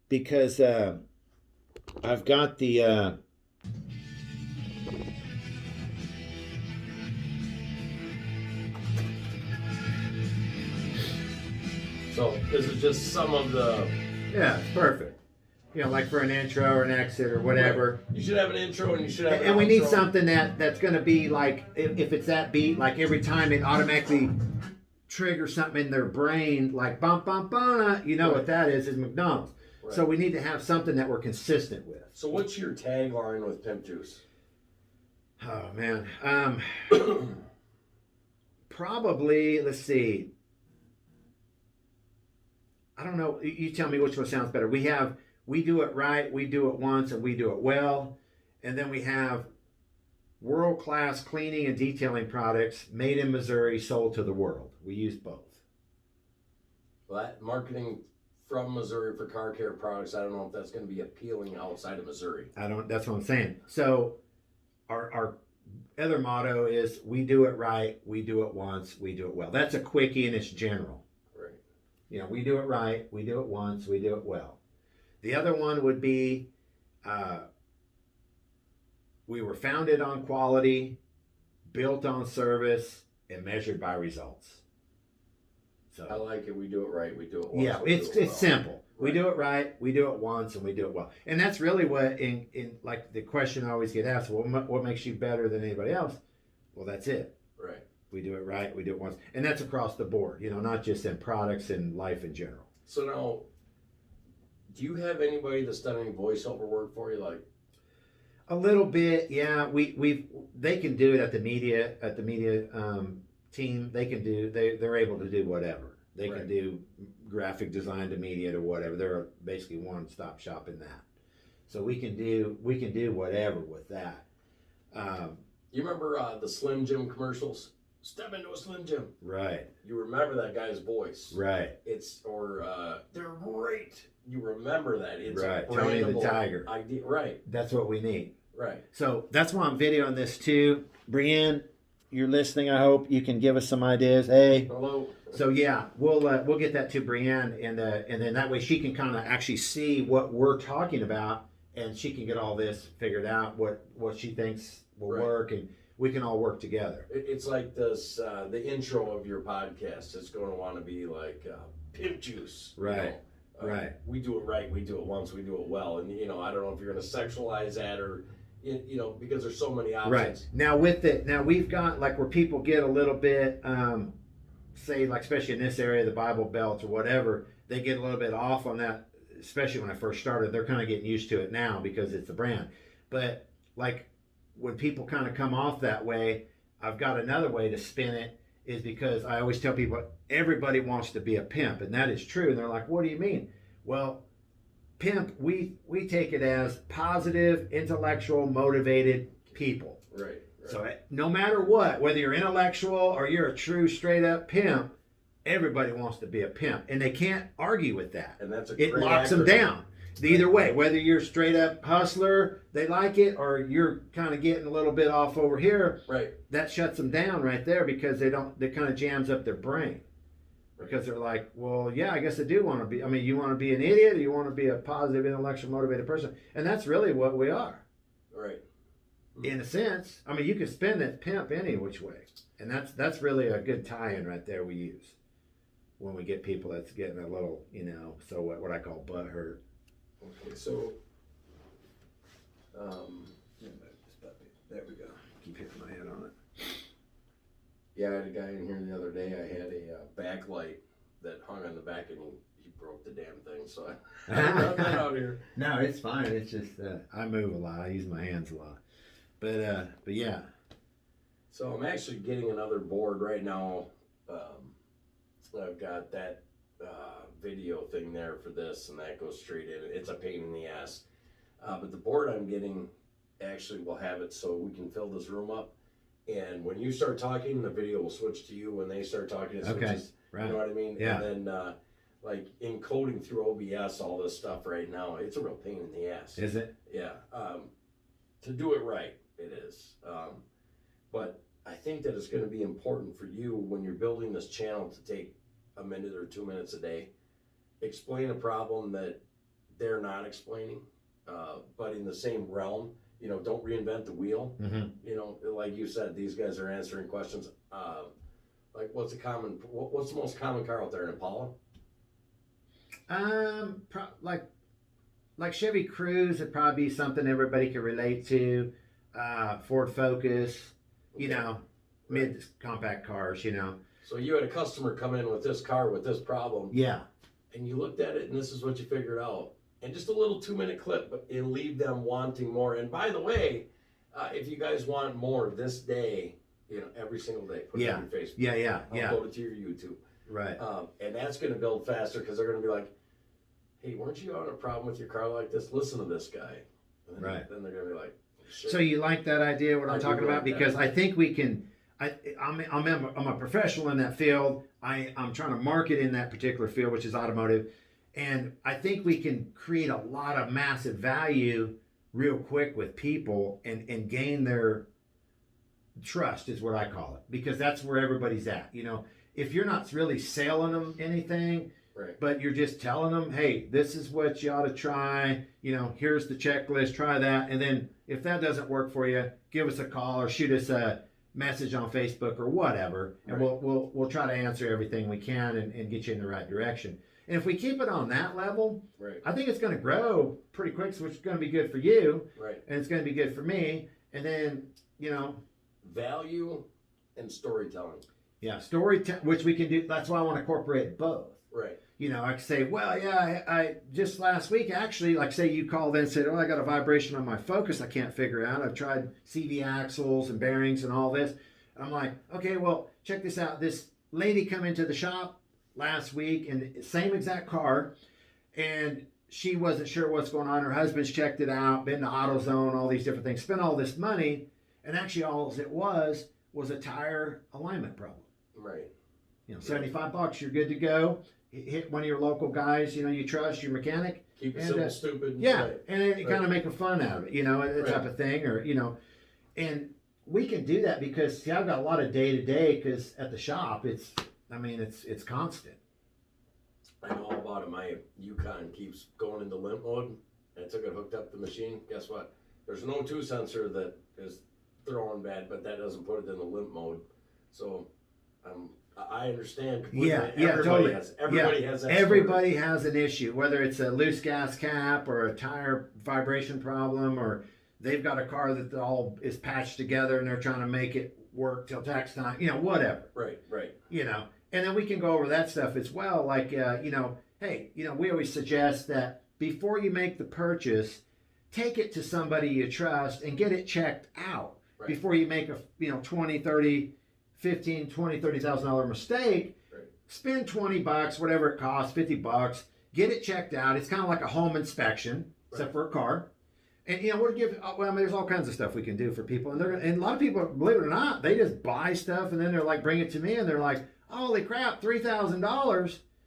because I've got the So this is just some of the. yeah, it's perfect. You know, like for an intro or an exit or whatever. You should have an intro and you should have. And we need something that's going to be like, if it's that beat, like every time it automatically triggers something in their brain, like bum bum bum. You know what that is McDonald's. Right. So we need to have something that we're consistent with. So what's your tagline with Pimp Juice? Oh man, probably. Let's see. I don't know. You tell me which one sounds better. We do it right, we do it once, and we do it well. And then we have world-class cleaning and detailing products made in Missouri, sold to the world. We use both. Well, that marketing from Missouri for car care products, I don't know if that's going to be appealing outside of Missouri. That's what I'm saying. So our other motto is we do it right, we do it once, we do it well. That's a quickie and it's general. Right. You know, we do it right, we do it once, we do it well. The other one would be we were founded on quality, built on service, and measured by results. So I like it. We do it right. We do it once. Yeah, it's simple. Right. We do it right. We do it once, and we do it well. And that's really what in like the question I always get asked. Well, what makes you better than anybody else? Well, that's it. Right. We do it right. We do it once, and that's across the board. You know, not just in products and life in general. So now, do you have anybody that's done any voiceover work for you, like? A little bit, yeah. They can do it at the media team. They can do they're able to do whatever. They can do graphic design to media to whatever. They're basically one-stop shop in that. So we can do whatever with that. You remember the Slim Jim commercials? Step into a Slim Jim. Right. You remember that guy's voice. Right. They're great. You remember that. It's right. Tony the Tiger. Idea. Right. That's what we need. Right. So that's why I'm videoing this too. Brienne, you're listening. I hope you can give us some ideas. Hey. Hello. So yeah, we'll get that to Brienne, and then that way she can kind of actually see what we're talking about, and she can get all this figured out, what she thinks will work, and we can all work together. It's like this, the intro of your podcast is going to want to be like Pimp Juice. Right. You know? Right. We do it right. We do it once. We do it well. And I don't know if you're going to sexualize that or, because there's so many options. Right. Now we've got like where people get a little bit, say like especially in this area, the Bible Belt or whatever, they get a little bit off on that. Especially when I first started, they're kind of getting used to it now because it's the brand. But like when people kind of come off that way, I've got another way to spin it. Is because I always tell people everybody wants to be a pimp, and that is true. And they're like, "What do you mean?" Well, pimp, we take it as positive, intellectual, motivated people. Right. So no matter what, whether you're intellectual or you're a true straight up pimp, everybody wants to be a pimp, and they can't argue with that. And that's it locks them down. Either way, whether you're straight up hustler, they like it, or you're kind of getting a little bit off over here. Right. That shuts them down right there because they kind of jams up their brain. Because they're like, well, yeah, I guess I do want to be. I mean, you want to be an idiot, or you want to be a positive, intellectual, motivated person, and that's really what we are. Right. In a sense, I mean, you can spin that pimp any which way, and that's really a good tie-in right there. We use when we get people that's getting a little, so what I call butt hurt. Okay, so, there we go. Keep hitting my head on it. Yeah, I had a guy in here the other day. I had a backlight that hung on the back, and he broke the damn thing. So I brought that out here. No, it's fine. It's just I move a lot. I use my hands a lot. But yeah. So I'm actually getting another board right now. I've got that video thing there for this, and that goes straight in. It's a pain in the ass. But the board I'm getting actually will have it so we can fill this room up. And when you start talking, the video will switch to you. When they start talking, it switches. Okay, right. You know what I mean? Yeah. And then, like, encoding through OBS, all this stuff right now, it's a real pain in the ass. Is it? Yeah. To do it right, it is. But I think that it's going to be important for you when you're building this channel to take a minute or 2 minutes a day, explain a problem that they're not explaining. But in the same realm, don't reinvent the wheel. Mm-hmm. Like you said, these guys are answering questions. Like what's the most common car out there, an Impala? Like Chevy Cruze would probably be something everybody could relate to. Ford Focus, Okay. mid compact cars, So you had a customer come in with this car with this problem, Yeah, and you looked at it, and this is what you figured out. And just a little 2-minute clip, but it'll leave them wanting more. And by the way, if you guys want more this day, every single day, put it on your Facebook. yeah. Upload it to your YouTube. Right. And that's going to build faster because they're going to be like, hey, weren't you having a problem with your car like this? Listen to this guy. And then, Right. Then they're going to be like, shit. So you like that idea, what I I'm do talking like about? that. Because I think we can. I'm a professional in that field. I'm trying to market in that particular field, which is automotive, and I think we can create a lot of massive value real quick with people and gain their trust, is what I call it, because that's where everybody's at. If you're not really selling them anything, Right. but you're just telling them, hey, this is what you ought to try. Here's the checklist, try that. And then if that doesn't work for you, give us a call or shoot us a message on Facebook or whatever. And Right. we'll try to answer everything we can and get you in the right direction. And if we keep it on that level, Right. I think it's going to grow pretty quick, which is going to be good for you. Right. And it's going to be good for me. And then, Value and storytelling. yeah, which we can do. That's why I want to incorporate both. Right. I could say, well, yeah, I just last week, actually, like say you called in and said, oh, I got a vibration on my Focus I can't figure out. I've tried CV axles and bearings and all this. And I'm like, okay, well, check this out. This lady come into the shop last week and same exact car, and she wasn't sure what's going on. Her husband's checked it out, been to AutoZone, all these different things, spent all this money, and actually all it was a tire alignment problem. Right. $75, you're good to go. Hit one of your local guys, you trust, your mechanic. Keep it And, simple, stupid. Yeah, Right. and then kind of make a fun out of it, that type of thing, or and we can do that because I've got a lot of day to day because at the shop it's constant. I know all about it. My Yukon keeps going into limp mode. I took it, hooked up the machine. Guess what? There's no 2 sensor that is throwing bad, but that doesn't put it in the limp mode. So I understand completely. Totally. Everybody has that. Everybody has an issue, whether it's a loose gas cap or a tire vibration problem, or they've got a car that all is patched together and they're trying to make it work till tax time, whatever. Right. And then we can go over that stuff as well. Like, hey, we always suggest that before you make the purchase, take it to somebody you trust and get it checked out before you make a, 20, 30, 15, 20, $30,000 mistake. Right. Spend $20, whatever it costs, $50, get it checked out. It's kind of like a home inspection, except for a car. And we'll give. Well, there's all kinds of stuff we can do for people, and and a lot of people, believe it or not, they just buy stuff and then they're like, bring it to me, and they're like, holy crap, $3,000.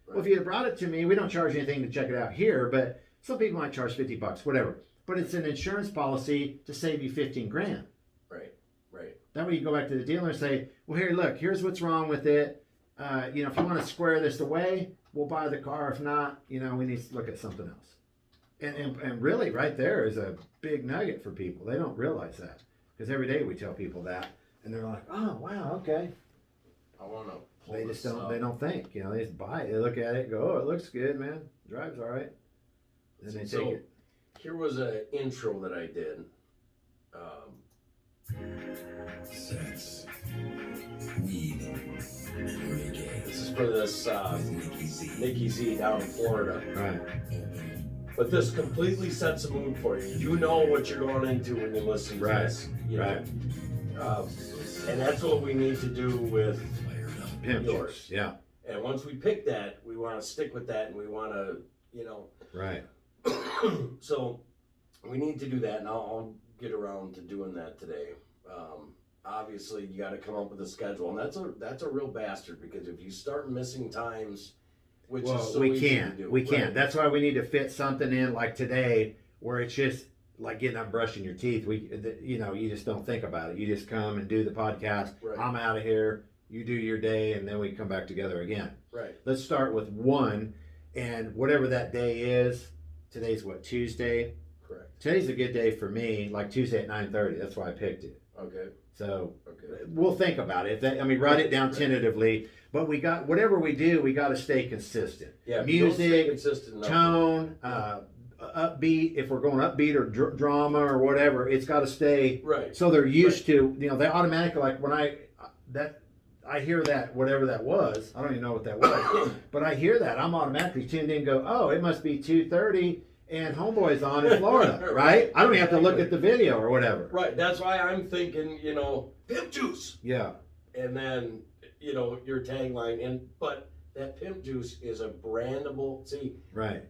Well, if you had brought it to me, we don't charge anything to check it out here, but some people might charge $50, whatever. But it's an insurance policy to save you $15,000. Right. That way you go back to the dealer and say, well, here, look, here's what's wrong with it. If you want to square this away, we'll buy the car. If not, we need to look at something else. And really, right there is a big nugget for people. They don't realize that because every day we tell people that, and they're like, "Oh, wow, okay." I want to. They just don't. They don't think. They just buy it. They look at it, go, "Oh, it looks good, man. Drives all right." Then they take it. Here was an intro that I did. Sex, weed, reggae. This is for this Nikki Z down in Florida. Right. But this completely sets a mood for you. You know what you're going into when you listen to this. Right. And that's what we need to do with Pimp yours. juice. Yeah. And once we pick that, we want to stick with that, and we want to, Right. So we need to do that, and I'll get around to doing that today. Obviously, you got to come up with a schedule, and that's a real bastard, because if you start missing times, which is so we easy can't. to do. We can't. That's why we need to fit something in like today, where it's just like getting up brushing your teeth. You just don't think about it. You just come and do the podcast. Right. I'm out of here. You do your day, and then we come back together again. Right. Let's start with one, and whatever that day is, today's what, Tuesday? Correct. Today's a good day for me, like Tuesday at 9:30. That's why I picked it. Okay. So Okay. we'll think about it. Write it down tentatively. But we got, whatever we do, we got to stay consistent. Yeah. If you don't stay Music, consistent enough, tone, upbeat. If we're going upbeat or drama or whatever, it's got to stay. Right. So they're used to, they automatically, like when I hear that, whatever that was, I don't even know what that was, but I hear that, I'm automatically tuned in and go, oh, it must be 2:30 and Homeboy's on in Florida, right? I don't even have to look at the video or whatever. Right. That's why I'm thinking, Pimp Juice. Yeah. And then, your tagline. But that Pimp Juice is a brandable. See, Right.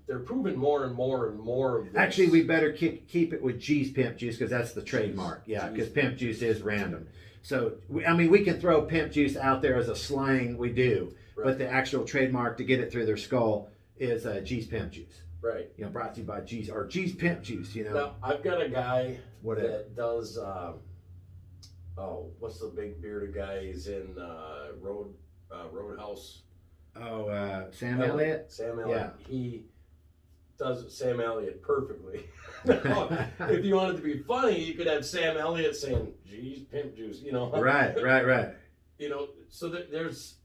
They're proving more and more and more of this. Actually, we better keep it with g'sPimpjuice because that's the trademark. Yeah, because G's. Pimp Juice is random. So, we can throw Pimp Juice out there as a slang, we do. Right. But the actual trademark to get it through their skull is g'sPimpjuice. Right. Brought to you by g'sPimpjuice, Now, I've got a guy Whatever. that does, what's the big bearded guy? He's in Roadhouse. Oh, Sam Elliott? Sam Elliott. Yeah. He does Sam Elliott perfectly. Now, if you wanted to be funny, you could have Sam Elliott saying, geez, Pimp Juice, Right. So there's,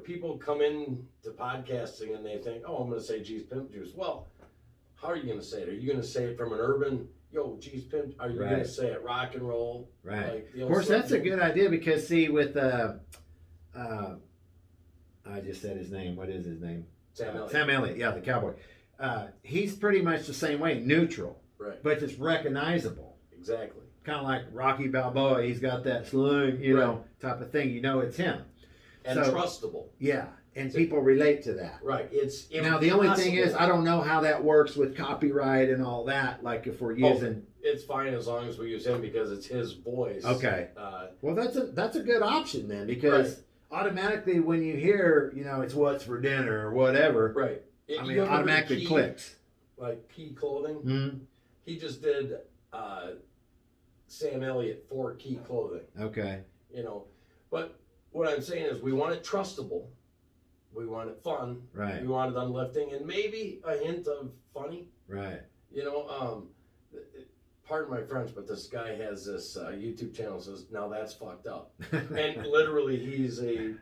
people come in to podcasting and they think, oh, I'm going to say, geez, Pimp Juice. Well, how are you going to say it? Are you going to say it from an urban, geez, Pimp? Are you going to say it rock and roll? Right. Like, Of course, that's a good idea because, see, with, I just said his name. What is his name? Sam Elliott, yeah, the cowboy. He's pretty much the same way, neutral, Right. but it's recognizable. Exactly. Kind of like Rocky Balboa. He's got that slang, type of thing. It's him. And So- trustable. Yeah, and people relate to that. Right. It's Now, the only thing is, impossible. I don't know how that works with copyright and all that. Like if we're using. It's fine as long as we use him because it's his voice. Okay. Uh, Well, that's a good option then because automatically when you hear, it's what's for dinner or whatever. right. It You ever heard automatically P, clicks. Like P Clothing. Mm-hmm. He just did Sam Elliott for Key Clothing. Okay. But what I'm saying is we want it trustable. We want it fun. Right. We want it uplifting and maybe a hint of funny. Right. Pardon my French, but this guy has this YouTube channel that says, now that's fucked up. And literally he's a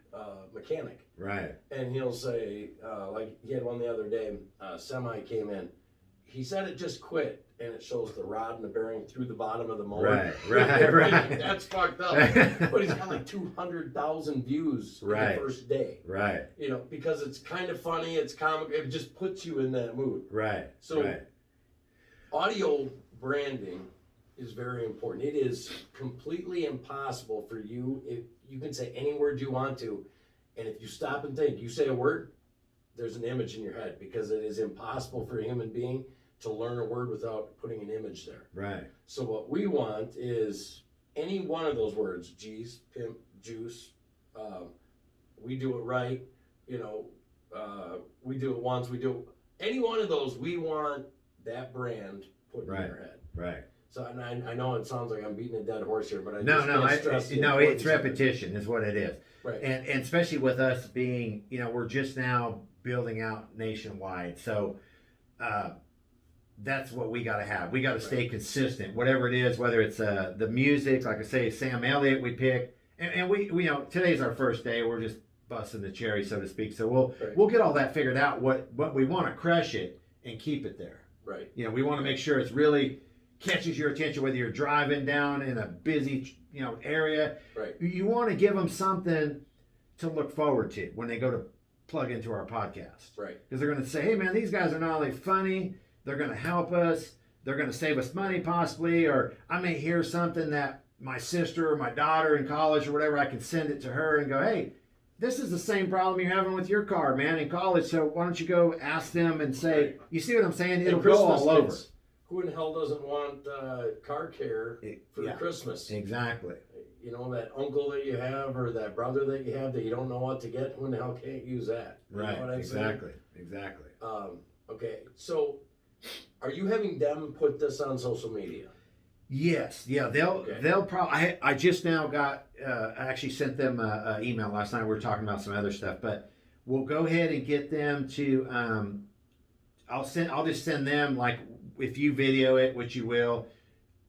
mechanic. Right. And he'll say, like he had one the other day, semi came in. He said it just quit, and it shows the rod and the bearing through the bottom of the motor. Right. That's fucked up. But he's got like 200,000 views in the first day. Right. Because it's kind of funny, it's comic, it just puts you in that mood. Right. So audio branding is very important. It is completely impossible for you, if you can say any word you want to, and if you stop and think, you say a word, there's an image in your head because it is impossible for a human being to learn a word without putting an image there. Right. So what we want is any one of those words, geez, pimp, juice, we do it right, we do it once, any one of those, we want that brand put in your head. Right. So and I know it sounds like I'm beating a dead horse here, but I it's repetition is what it is. Right. And especially with us being, we're just now building out nationwide. So that's what we got to have. We got to stay consistent, whatever it is, whether it's the music, like I say, Sam Elliott we pick. And we today's our first day. We're just busting the cherry, so to speak. So we'll get all that figured out, what we want to crush it and keep it there. Right. We want to make sure it's really catches your attention, whether you're driving down in a busy, area. Right. You want to give them something to look forward to when they go to plug into our podcast. Right. Because they're going to say, hey, man, these guys are not only funny, they're going to help us, they're going to save us money possibly, or I may hear something that my sister or my daughter in college or whatever, I can send it to her and go, hey, this is the same problem you're having with your car, man, in college. So why don't you go ask them and say, you see what I'm saying? It'll go all over. Who in hell doesn't want car care for Christmas? Exactly. That uncle that you have or that brother that you have that you don't know what to get, who in the hell can't use that? Right, exactly. Okay, so are you having them put this on social media? Yes, yeah, they'll probably. I just now got. I actually sent them an email last night. We were talking about some other stuff, but we'll go ahead and get them to I'll just send them, like, if you video it, which you will,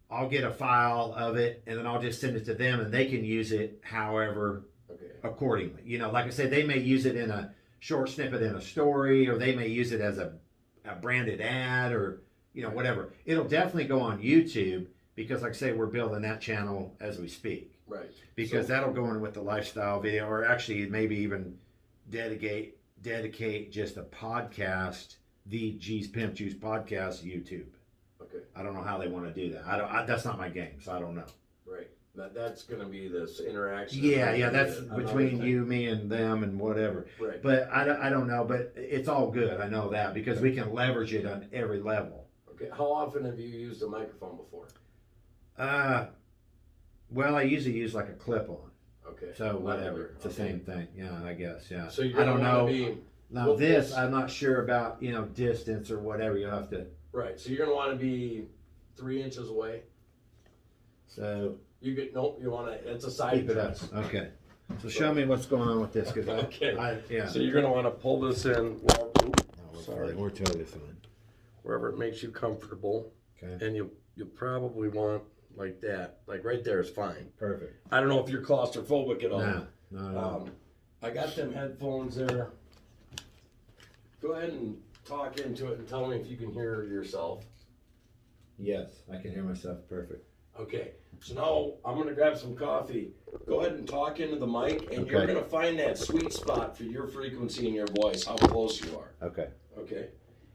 I'll get a file of it and then I'll just send it to them and they can use it however Okay. accordingly. You know, like I said, they may use it in a short snippet in a story, or they may use it as a branded ad, or, you know, whatever. It'll definitely go on YouTube because, like I say, we're building that channel as we speak. Right. Because So- that'll go in with the lifestyle video, or actually maybe even dedicate just a podcast, the g'sPimpjuice podcast YouTube. Okay. I don't know how they want to do that. That's not my game, so I don't know. Right. That's going to be this interaction. Yeah, that's Another between thing. you, me, and them, and whatever. Right. But I don't know. But it's all good. I know that because we can leverage it on every level. Okay. How often have you used a microphone before? Well, I usually use like a clip-on. Okay. So whatever, Lavalier. it's the same thing. Yeah, I guess. Yeah. So you're I don't gonna know. wanna be Now Well, this, this- I'm not sure about. You know, distance or whatever. You'll have to. right. So you're going to want to be 3 inches away. So You get nope. You want to. It's a side keep it up. dress. Okay. So show me what's going on with this, because Okay. yeah. So you're going to want to pull this in. Well, No, sorry. we're totally fine. wherever it makes you comfortable, Okay. and you probably want like that. Like right there is fine. Perfect. I don't know if you're claustrophobic at all. No. I got them headphones there. Go ahead and talk into it and tell me if you can hear yourself. Yes, I can hear myself perfect. Okay, so now I'm gonna grab some coffee. Go ahead and talk into the mic, and you're Okay. gonna find that sweet spot for your frequency and your voice, how close you are. Okay. Okay,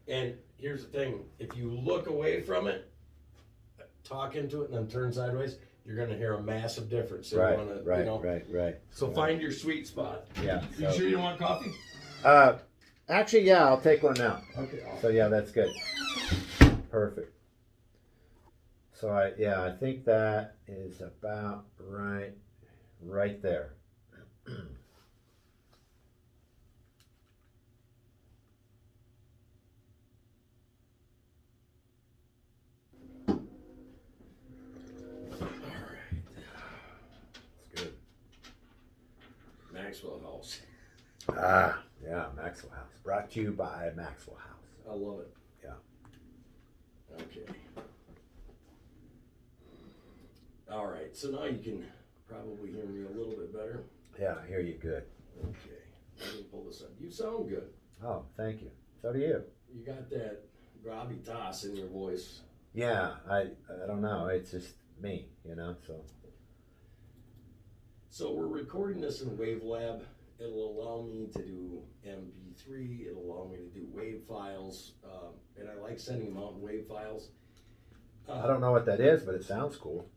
and here's the thing: if you look away from it, talk into it, and then turn sideways, you're gonna hear a massive difference. So you wanna, you know, right. So find your sweet spot. Yeah. You sure you don't want coffee? Actually, yeah, I'll take one now. Okay. So yeah, that's good. Perfect. So I think that is about right there. It's good. Maxwell House. Yeah, Maxwell House. Brought to you by Maxwell House. I love it. Yeah. Okay. All right, so now you can probably hear me a little bit better. Yeah, I hear you good. Okay, let me pull this up. You sound good. Oh, thank you. So do you. You got that gravitas in your voice. Yeah, I don't know. It's just me, so. So we're recording this in WaveLab. It'll allow me to do MP3. It'll allow me to do WAV files, and I like sending them out in WAV files. I don't know what that is, but it sounds cool.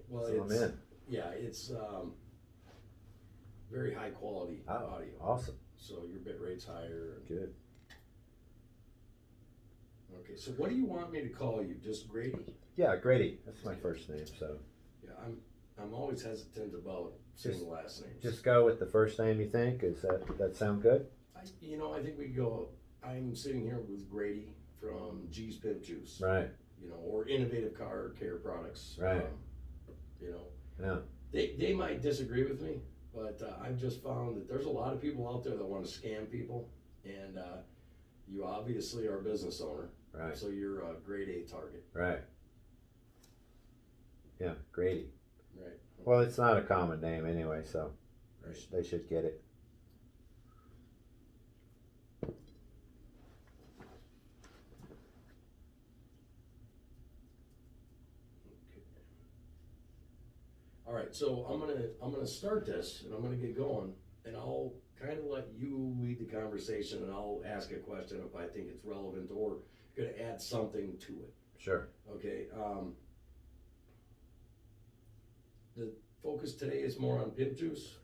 Well, So I'm it's, in. yeah, it's very high quality audio. Awesome. So your bit rate's higher. Good. Okay, so what do you want me to call you? Just Grady? Yeah, Grady. That's my first name. So Yeah, I'm always hesitant about saying last names. just go with the first name you think. Is that sound good? I think we go. I'm sitting here with Grady from g'sPimpjuice. Right. Or Innovative Car Care Products. Right. Yeah. They might disagree with me, but I've just found that there's a lot of people out there that want to scam people, and you obviously are a business owner, Right. so you're a grade A target. Right. Yeah, Grady. Right. Well, it's not a common name anyway, so Right. they should get it. All right, so I'm gonna start this, and I'm gonna get going, and I'll kind of let you lead the conversation, and I'll ask a question if I think it's relevant or gonna add something to it. Sure. Okay. The focus today is more on pimp juice.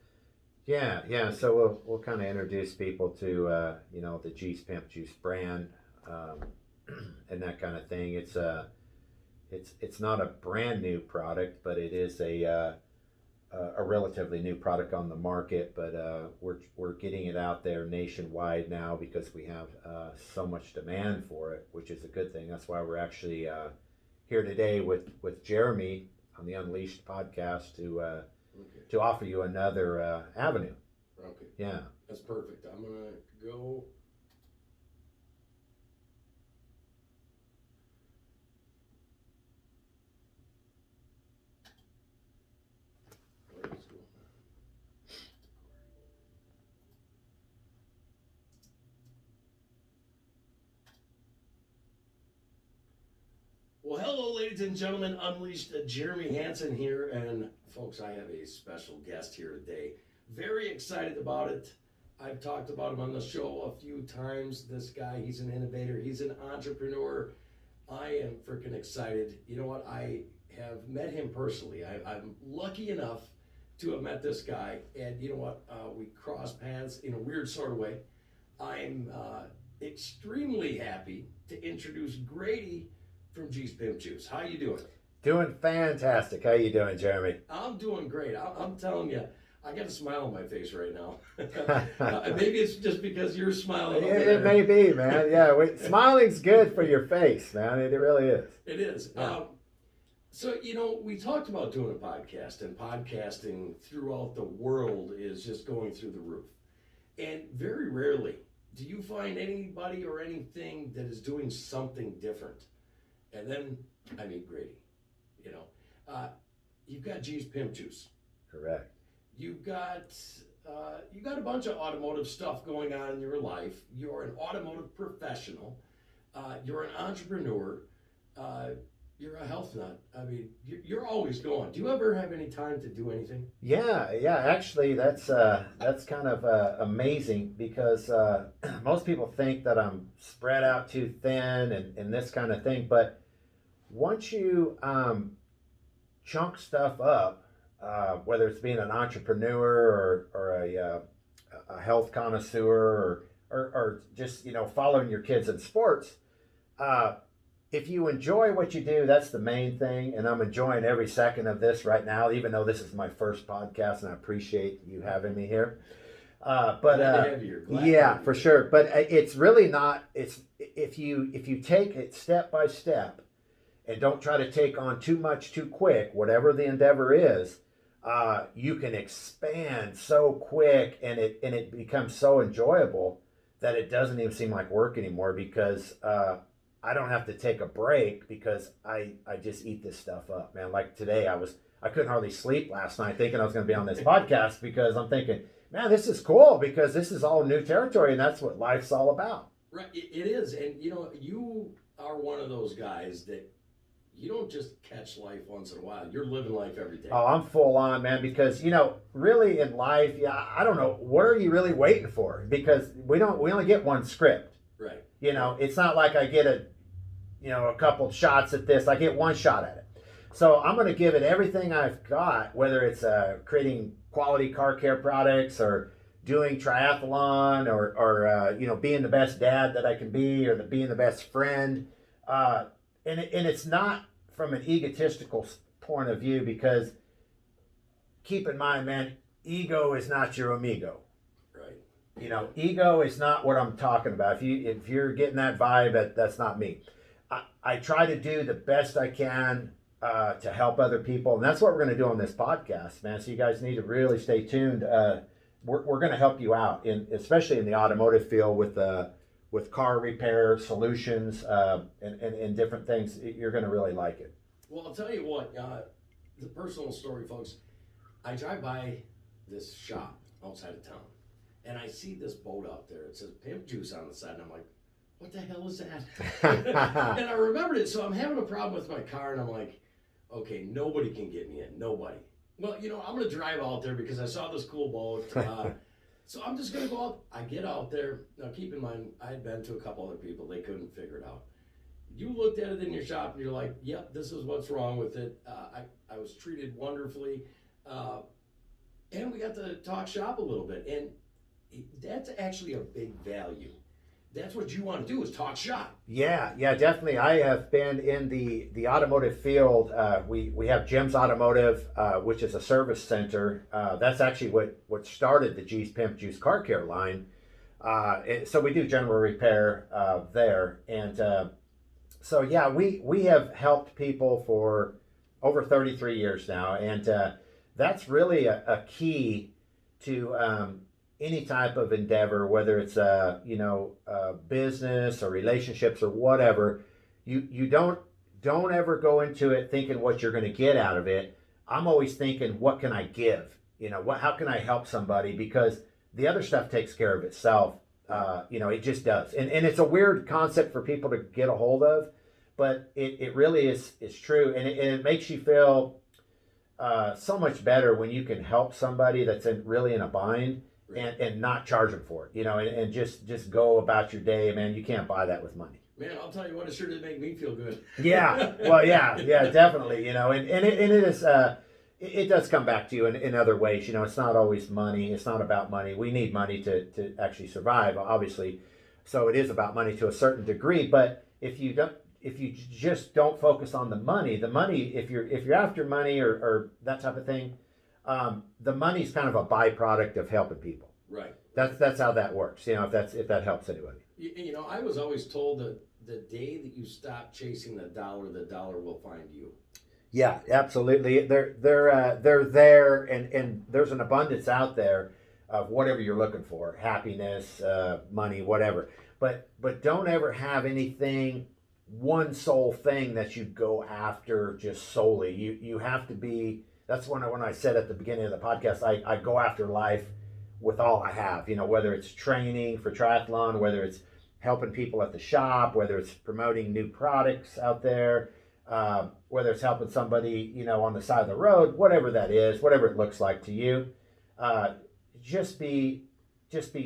Yeah. So we'll kind of introduce people to the g'sPimpjuice brand and that kind of thing. It's not a brand new product, but it is a relatively new product on the market. But we're getting it out there nationwide now because we have so much demand for it, which is a good thing. That's why we're actually here today with Jeremy on the Unleashed podcast to offer you another avenue. Okay. Yeah. That's perfect. I'm gonna go. ladies and gentlemen, Unleashed Jeremy Hansen here, and folks, I have a special guest here today. Very excited about it. I've talked about him on the show a few times. This guy, he's an innovator, he's an entrepreneur. I am freaking excited. You know what? I have met him personally. I'm lucky enough to have met this guy, and you know what? We crossed paths in a weird sort of way. I'm extremely happy to introduce Grady from g'sPimpjuice. How you doing? Doing fantastic. How you doing, Jeremy? I'm doing great. I'm telling you, I got a smile on my face right now. Maybe it's just because you're smiling. It may be, man. Yeah, smiling's good for your face, man. It really is. It is. Yeah. So, you know, we talked about doing a podcast, and podcasting throughout the world is just going through the roof. And very rarely do you find anybody or anything that is doing something different. And then I meet Grady. You know, you've got g'sPimpjuice. Correct. You've got a bunch of automotive stuff going on in your life. You're an automotive professional. You're an entrepreneur. You're a health nut. I mean, you're always going. Do you ever have any time to do anything? Yeah. Actually, that's kind of amazing because most people think that I'm spread out too thin and this kind of thing. But once you chunk stuff up, whether it's being an entrepreneur or a health connoisseur or just following your kids in sports. If you enjoy what you do, that's the main thing. And I'm enjoying every second of this right now, even though this is my first podcast, and I appreciate you having me here. Yeah, for sure. But it's really not. It's if you take it step by step, and don't try to take on too much too quick, whatever the endeavor is, you can expand so quick, and it becomes so enjoyable that it doesn't even seem like work anymore because. I don't have to take a break because I just eat this stuff up, man. Like today, I couldn't hardly sleep last night thinking I was going to be on this podcast because I'm thinking, man, this is cool because this is all new territory and that's what life's all about. Right, it is. And you know, you are one of those guys that you don't just catch life once in a while. You're living life every day. Oh, I'm full on, man, because, really in life, I don't know, what are you really waiting for? Because we only get one script. Right. It's not like I get a couple shots at this. I get one shot at it. So I'm going to give it everything I've got, whether it's creating quality car care products or doing triathlon or being the best dad that I can be or being the best friend. And it's not from an egotistical point of view because keep in mind, man, ego is not your amigo. Ego is not what I'm talking about. If you're getting that vibe, that's not me. I try to do the best I can to help other people, and that's what we're going to do on this podcast, man. So you guys need to really stay tuned. We're going to help you out, especially in the automotive field with car repair solutions and different things. You're going to really like it. Well, I'll tell you what. The personal story, folks. I drive by this shop outside of town. And I see this boat out there. It says Pimp Juice on the side. And I'm like, what the hell is that? And I remembered it. So I'm having a problem with my car. And I'm like, okay, nobody can get me in. Nobody. Well, I'm going to drive out there because I saw this cool boat. So I'm just going to go out. I get out there. Now, keep in mind, I had been to a couple other people. They couldn't figure it out. You looked at it in your shop and you're like, yep, this is what's wrong with it. I was treated wonderfully. And we got to talk shop a little bit. And that's actually a big value. That's what you want to do is talk shop. Yeah, definitely. I have been in the automotive field. We have Jim's Automotive, which is a service center. That's actually what started the g'sPimpjuice car care line. So we do general repair there. And so, yeah, we have helped people for over 33 years now. And that's really a key to any type of endeavor, whether it's business or relationships or whatever. You don't ever go into it thinking what you're going to get out of it. I'm always thinking, what can I give? How can I help somebody? Because the other stuff takes care of itself. It just does. And it's a weird concept for people to get a hold of, but it really is true, and it makes you feel so much better when you can help somebody that's really in a bind and not charge them for it, and just go about your day, man. You can't buy that with money. Man, I'll tell you what, it sure did make me feel good. Yeah, well, yeah, definitely, and it is, it does come back to you in other ways. It's not always money. It's not about money. We need money to actually survive, obviously. So it is about money to a certain degree. But if you just don't focus on the money, if you're after money or that type of thing, the money's kind of a byproduct of helping people. Right. That's how that works. If that helps anybody. I was always told that the day that you stop chasing the dollar will find you. Yeah, absolutely. They're there, and there's an abundance out there of whatever you're looking for, happiness, money, whatever. But don't ever have anything, one sole thing that you go after just solely. You have to be. That's when I said at the beginning of the podcast, I go after life with all I have. Whether it's training for triathlon, whether it's helping people at the shop, whether it's promoting new products out there, whether it's helping somebody, on the side of the road, whatever that is, whatever it looks like to you, just be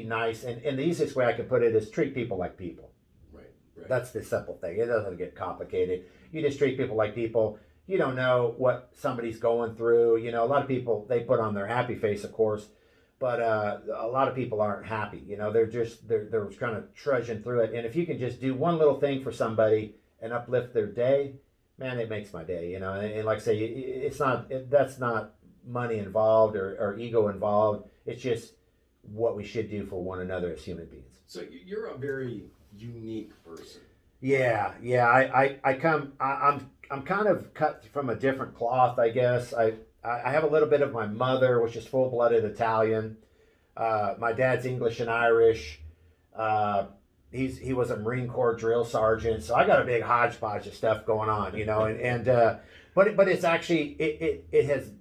nice. And the easiest way I can put it is treat people like people. Right. That's the simple thing. It doesn't get complicated. You just treat people like people. You don't know what somebody's going through. A lot of people, they put on their happy face, of course, but a lot of people aren't happy. They're kind of trudging through it. And if you can just do one little thing for somebody and uplift their day, man, it makes my day. And like I say, that's not money involved or ego involved. It's just what we should do for one another as human beings. So you're a very unique person. Yeah. I'm kind of cut from a different cloth, I guess. I have a little bit of my mother, which is full-blooded Italian. My dad's English and Irish. He was a Marine Corps drill sergeant, so I got a big hodgepodge of stuff going on, but it's actually it has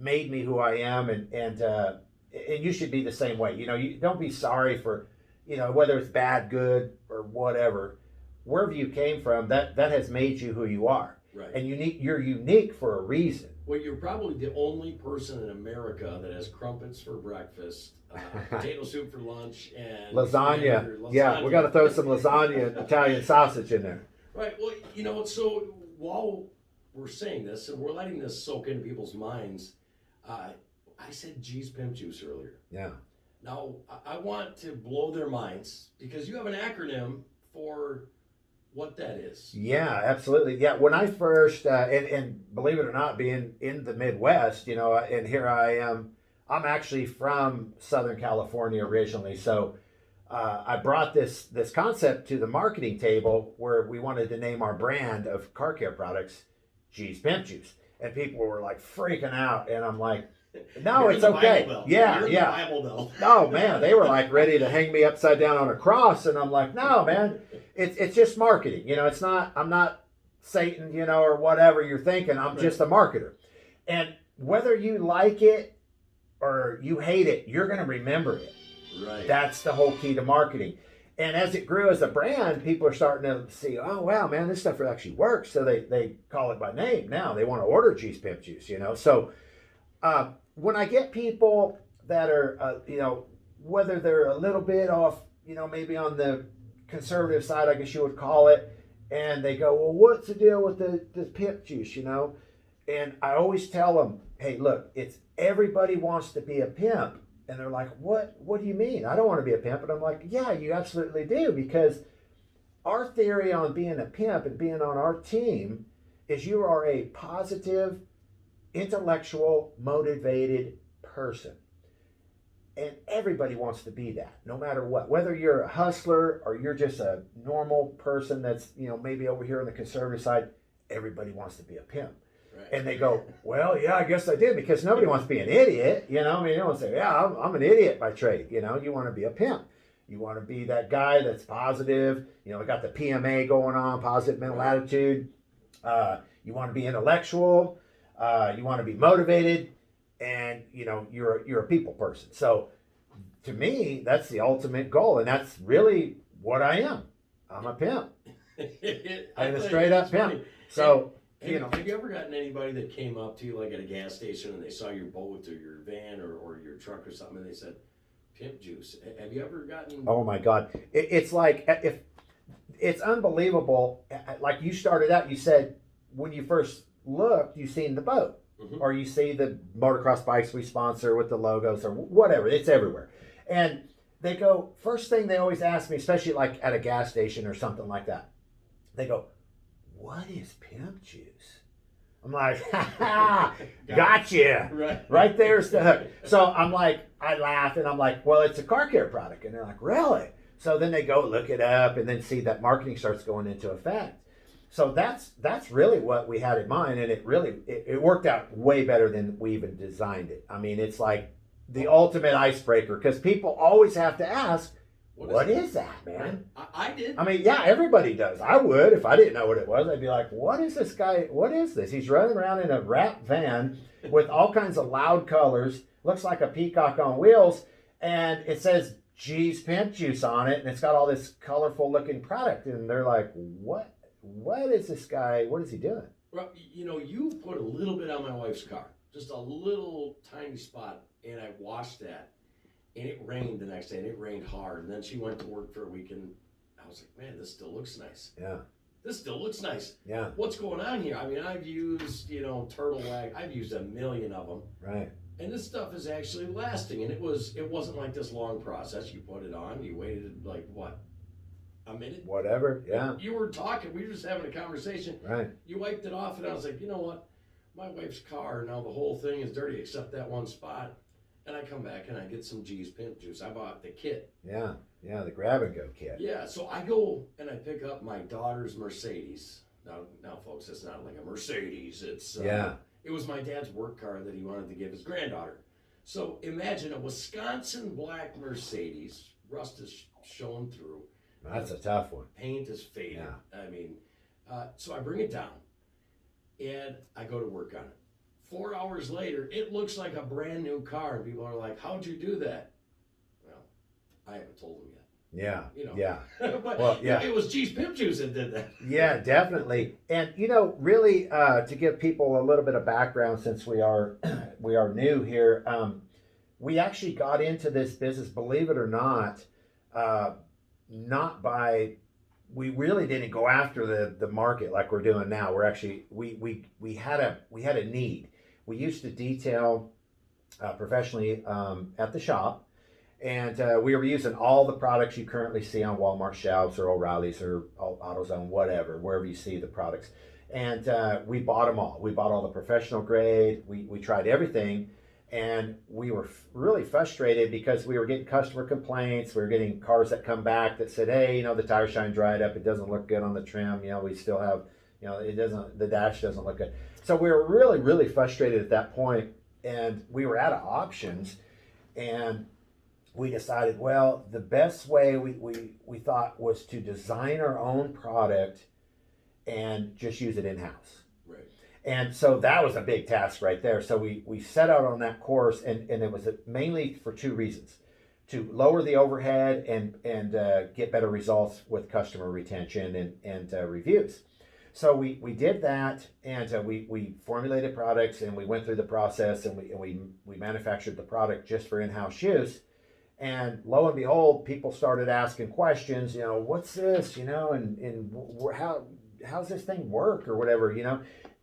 made me who I am, and you should be the same way. You don't be sorry for, whether it's bad, good, or whatever. Wherever you came from, that has made you who you are. Right. And you're unique for a reason. Well, you're probably the only person in America that has crumpets for breakfast, potato soup for lunch, and lasagna. Yeah, we got to throw some lasagna and Italian sausage in there. Right. Well, so while we're saying this and we're letting this soak into people's minds, I said g'sPimpjuice earlier. Yeah. Now, I want to blow their minds because you have an acronym for what that is. Yeah, absolutely. Yeah, when I first, and believe it or not, being in the Midwest, and here I am, I'm actually from Southern California originally. So I brought this concept to the marketing table where we wanted to name our brand of car care products g'sPimpjuice. And people were like freaking out. And I'm like, no, it's okay. Yeah. Bible Belt. No, man, they were like ready to hang me upside down on a cross. And I'm like, no, man, it's just marketing. I'm not Satan, or whatever you're thinking. I'm just a marketer. And whether you like it or you hate it, you're going to remember it. Right. That's the whole key to marketing. And as it grew as a brand, people are starting to see, oh, wow, man, this stuff actually works. So they call it by name now. They want to order g'sPimpjuice, So when I get people that are, whether they're a little bit off, maybe on the conservative side, I guess you would call it, and they go, well, what's the deal with the pimp juice, And I always tell them, hey, look, it's everybody wants to be a pimp. And they're like, what do you mean? I don't want to be a pimp. And I'm like, yeah, you absolutely do. Because our theory on being a pimp and being on our team is you are a positive, intellectual, motivated person. And everybody wants to be that, no matter what. Whether you're a hustler or you're just a normal person that's, maybe over here on the conservative side, everybody wants to be a pimp. Right. And they go, well, yeah, I guess I did, because nobody wants to be an idiot. You don't want to say, yeah, I'm an idiot by trade. You want to be a pimp. You want to be that guy that's positive. Got the PMA going on, positive mental attitude. You want to be intellectual. You want to be motivated. And, you're a people person. So to me, that's the ultimate goal. And that's really what I am. I'm a pimp. And a straight up pimp. So, you know. Have you ever gotten anybody that came up to you like at a gas station and they saw your boat or your van or your truck or something and they said, "Pimp juice"? Have you ever gotten? Oh my God. It's like, if it's unbelievable. Like you started out, you said when you first looked, you seen the boat. Or you see the motocross bikes we sponsor with the logos or whatever. It's everywhere. And they go, first thing they always ask me, especially like at a gas station or something like that, they go, "What is pimp juice?" I'm like, "Ha ha, gotcha." Right there's the hook. So I'm like, I laugh and I'm like, "Well, it's a car care product." And they're like, "Really?" So then they go look it up and then see that marketing starts going into effect. So that's really what we had in mind, and it worked out way better than we even designed it. I mean, it's like the ultimate icebreaker because people always have to ask, what is that, man? I did. I mean, yeah, everybody does. I would if I didn't know what it was. I'd be like, what is this guy? What is this? He's running around in a wrap van with all kinds of loud colors, looks like a peacock on wheels, and it says g'sPimpjuice on it, and it's got all this colorful looking product, and they're like, what? What is this guy? What is he doing? Well, you know, you put a little bit on my wife's car, just a little tiny spot, and I washed that, and it rained the next day, and it rained hard, and then she went to work for a week, and I was like, man, this still looks nice. Yeah. This still looks nice. Yeah. What's going on here? I mean, I've used, Turtle Wax, I've used a million of them. Right. And this stuff is actually lasting, and it wasn't like this long process. You put it on, you waited like what? A minute? Whatever, yeah. You were talking, we were just having a conversation. Right. You wiped it off, and I was like, you know what? My wife's car, now the whole thing is dirty except that one spot. And I come back and I get some g'sPimpjuice. I bought the kit. Yeah, the grab and go kit. Yeah, so I go and I pick up my daughter's Mercedes. Now, folks, it's not like a Mercedes. It's It was my dad's work car that he wanted to give his granddaughter. So imagine a Wisconsin black Mercedes. Rust is showing through. That's a tough one. Paint is faded. Yeah. I mean, so I bring it down and I go to work on it. 4 hours later, it looks like a brand new car, and people are like, "How'd you do that?" Well, I haven't told them yet. Yeah. Yeah. But well, yeah. It was g'sPimpjuice that did that. Yeah, definitely. And really, to give people a little bit of background, since we are new here, we actually got into this business, believe it or not. We really didn't go after the market like we're doing now. We're actually we had a need. We used to detail professionally at the shop, and we were using all the products you currently see on Walmart shelves or O'Reilly's or AutoZone, whatever, wherever you see the products. And we bought them all. We bought all the professional grade. We tried everything. And we were really frustrated because we were getting customer complaints. We were getting cars that come back that said, "Hey, the tire shine dried up. It doesn't look good on the trim. We still have, the dash doesn't look good." So we were really, really frustrated at that point, and we were out of options. And we decided, well, the best way we thought was to design our own product and just use it in-house. And so that was a big task right there. So we set out on that course, and it was mainly for two reasons: to lower the overhead and get better results with customer retention and reviews. So we did that, and we formulated products, and we went through the process, and we manufactured the product just for in-house use. And lo and behold, people started asking questions. What's this? And how's this thing work or whatever?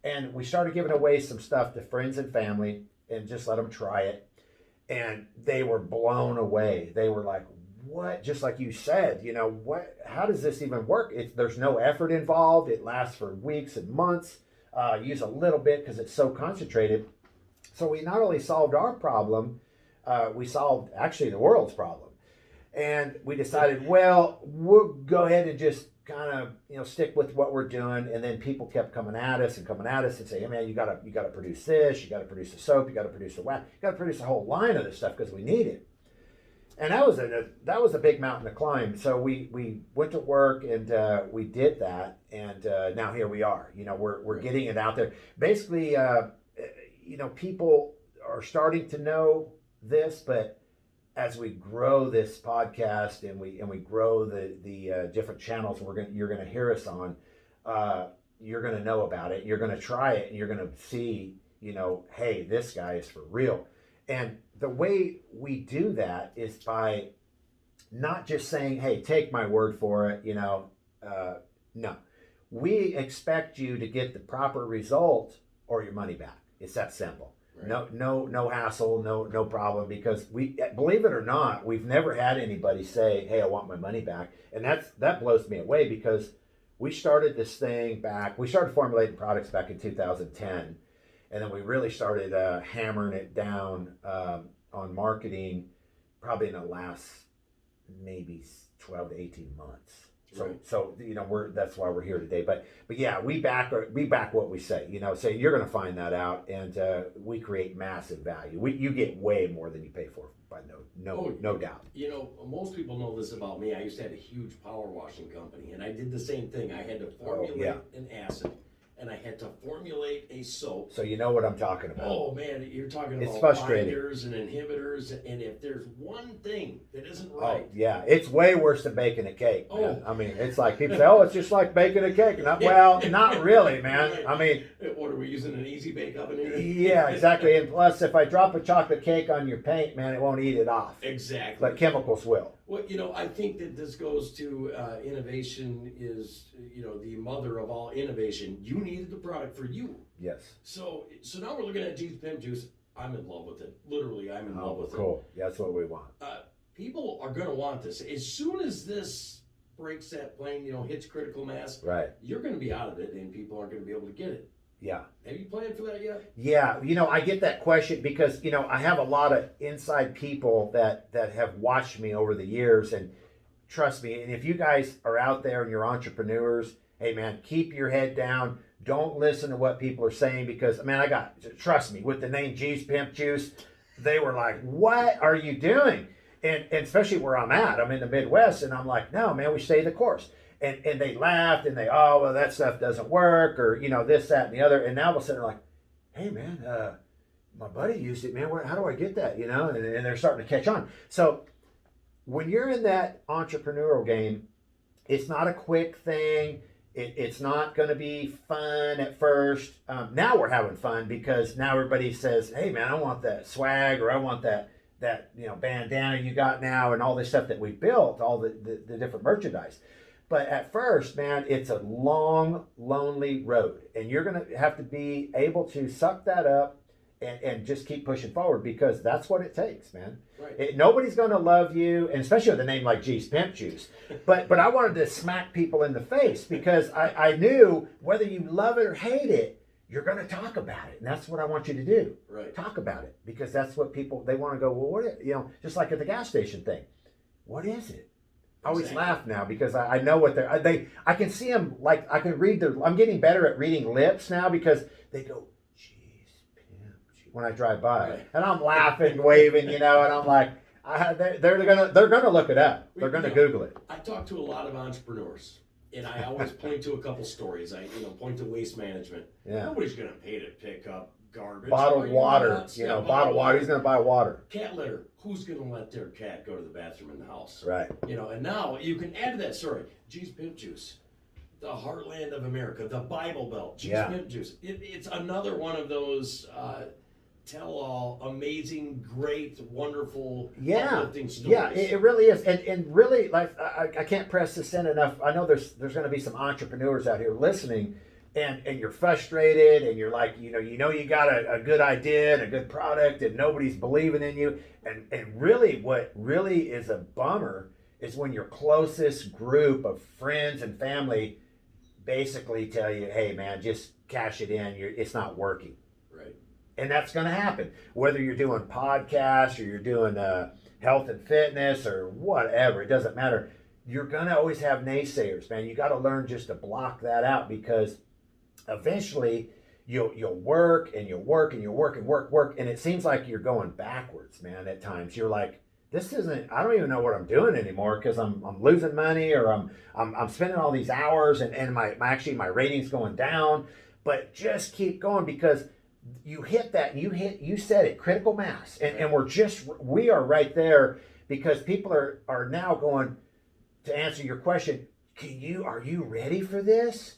And we started giving away some stuff to friends and family and just let them try it. And they were blown away. They were like, what? Just like you said, what? How does this even work? There's no effort involved. It lasts for weeks and months. Use a little bit because it's so concentrated. So we not only solved our problem, we solved actually the world's problem. And we decided, well, we'll go ahead and just kind of stick with what we're doing. And then people kept coming at us and say, "Hey man, you gotta produce this, you gotta produce the soap, you gotta produce the wax, you gotta produce a whole line of this stuff because we need it." And that was a big mountain to climb. So we went to work and we did that, and now here we are. We're getting it out there. Basically, people are starting to know this, but as we grow this podcast and we grow the different channels you're gonna hear us on, you're gonna know about it. You're gonna try it, and you're gonna see, hey, this guy is for real. And the way we do that is by not just saying, hey, take my word for it. No, we expect you to get the proper result or your money back. It's that simple. Right. No hassle, no problem, because we, believe it or not, we've never had anybody say, hey, I want my money back. And that blows me away, because we started this thing we started formulating products back in 2010. And then we really started hammering it down on marketing probably in the last maybe 12 to 18 months. So that's why we're here today. But yeah, we back what we say. Say you're going to find that out, and we create massive value. You get way more than you pay for, by no doubt. Most people know this about me. I used to have a huge power washing company, and I did the same thing. I had to formulate an acid, and I had to formulate a soap. So you know what I'm talking about. Oh man, you're talking about binders and inhibitors, and if there's one thing that isn't right. Oh yeah, it's way worse than baking a cake, man. I mean, it's like people say, oh, it's just like baking a cake. Well, not really, man. Right. I mean, what are we using, an easy bake oven here? Yeah, exactly. And plus, if I drop a chocolate cake on your paint, man, it won't eat it off. Exactly. But chemicals will. Well, I think that this goes to innovation is, the mother of all innovation. You needed the product for you. Yes. So now we're looking at g'sPimpjuice. I'm in love with it. Literally, I'm in love with it. Cool. Yeah, that's what we want. People are going to want this. As soon as this breaks that plane, hits critical mass, right, you're going to be out of it, and people aren't going to be able to get it. Yeah. Have you planned for that yet? Yeah. I get that question because, I have a lot of inside people that have watched me over the years, and trust me, and if you guys are out there and you're entrepreneurs, hey man, keep your head down. Don't listen to what people are saying, because, man, trust me, with the name g'sPimpjuice, they were like, what are you doing? And especially where I'm at, I'm in the Midwest, and I'm like, no, man, we stay the course. And they laughed, and well, that stuff doesn't work, or, this, that, and the other. And now all of a sudden they're like, hey man, my buddy used it, man. How do I get that? And they're starting to catch on. So when you're in that entrepreneurial game, it's not a quick thing. It's not going to be fun at first. Now we're having fun, because now everybody says, hey man, I want that swag, or I want that bandana you got now, and all this stuff that we built, all the different merchandise. But at first, man, it's a long, lonely road, and you're going to have to be able to suck that up and just keep pushing forward, because that's what it takes, man. Right. Nobody's going to love you, and especially with a name like g'sPimpjuice. But I wanted to smack people in the face, because I knew whether you love it or hate it, you're going to talk about it, and that's what I want you to do. Right. Talk about it, because that's what they want to go. Well, what just like at the gas station thing, what is it? I always laugh now, because I know what I can see them, like I can read I'm getting better at reading lips now, because they go, g'sPimpjuice, when I drive by, right, and I'm laughing, waving, and I'm like, they're gonna look it up. They're gonna Google it. I talk to a lot of entrepreneurs, and I always point to a couple stories. I point to waste management. Yeah. Nobody's gonna pay to pick up garbage. Bottled water, bottled water. He's gonna buy water. Cat litter. Who's gonna let their cat go to the bathroom in the house? Right. And now you can add to that story. g'sPimpjuice, the heartland of America, the Bible Belt. g'sPimpjuice. It's another one of those tell-all, amazing, great, wonderful, uplifting stories. Yeah, it really is, and really, like I can't press this in enough. I know there's going to be some entrepreneurs out here listening. And you're frustrated, and you're like, you got a good idea and a good product, and nobody's believing in you. And really, what really is a bummer is when your closest group of friends and family basically tell you, hey man, just cash it in. It's not working. Right. And that's going to happen. Whether you're doing podcasts, or you're doing health and fitness, or whatever, it doesn't matter. You're going to always have naysayers, man. You got to learn just to block that out, because eventually you'll work and you'll work and you'll work and work, and it seems like you're going backwards, man. At times you're like, I don't even know what I'm doing anymore, because I'm losing money, or I'm spending all these hours, and my ratings going down. But just keep going, because you hit that, you said it, critical mass. And we are right there because people are now going to answer your question. Are you ready for this?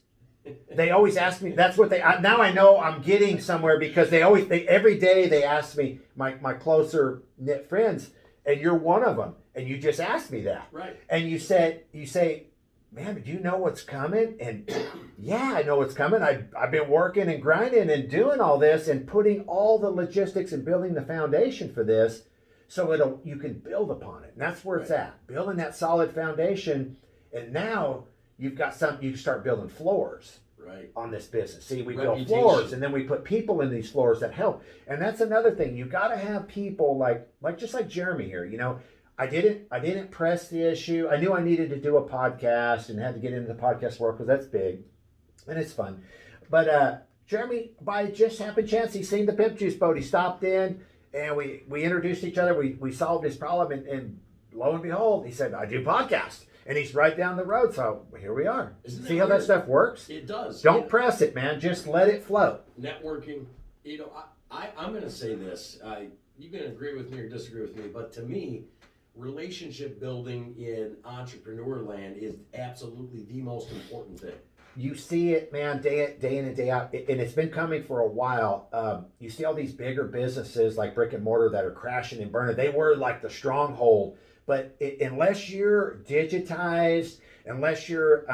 They always ask me, that's what now I know I'm getting somewhere because every day they ask me, my closer knit friends, and you're one of them. And you just asked me that. Right. And you say, man, do you know what's coming? And yeah, I know what's coming. I've been working and grinding and doing all this and putting all the logistics and building the foundation for this so you can build upon it. And that's where it's at, building that solid foundation. And now you've got something, you can start building floors on this business. See, we build floors and then we put people in these floors that help. And that's another thing. You got to have people like just like Jeremy here, you know. I didn't press the issue. I knew I needed to do a podcast and had to get into the podcast world because that's big and it's fun. But Jeremy, by just happen chance, he seen the Pimp Juice boat. He stopped in and we introduced each other. We solved his problem and lo and behold, he said, I do podcasts. And he's right down the road. So here we are. See how that stuff works? It does. Don't press it, man. Just let it flow. Networking. You know, I'm going to say this. You can agree with me or disagree with me, but to me, relationship building in entrepreneur land is absolutely the most important thing. You see it, man, day in and day out, and it's been coming for a while. You see all these bigger businesses like brick and mortar that are crashing and burning. They were like the stronghold, but unless you're digitized, unless you're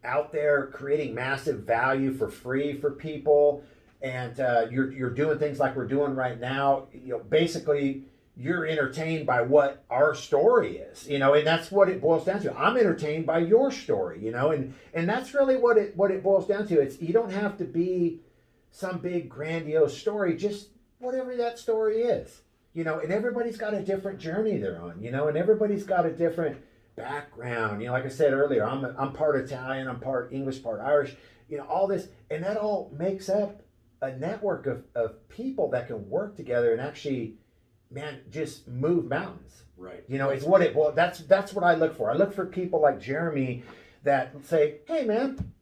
out there creating massive value for free for people, and you're doing things like we're doing right now, you know, basically you're entertained by what our story is, you know, and that's what it boils down to. I'm entertained by your story, you know, and that's really what it boils down to. It's, you don't have to be some big grandiose story, just whatever that story is, you know, and everybody's got a different journey they're on, you know, and everybody's got a different background. You know, like I said earlier, I'm part Italian, I'm part English, part Irish, you know, all this, and that all makes up a network of people that can work together and actually, man, just move mountains. Right. You know, it's that's what I look for. I look for people like Jeremy that say, hey man,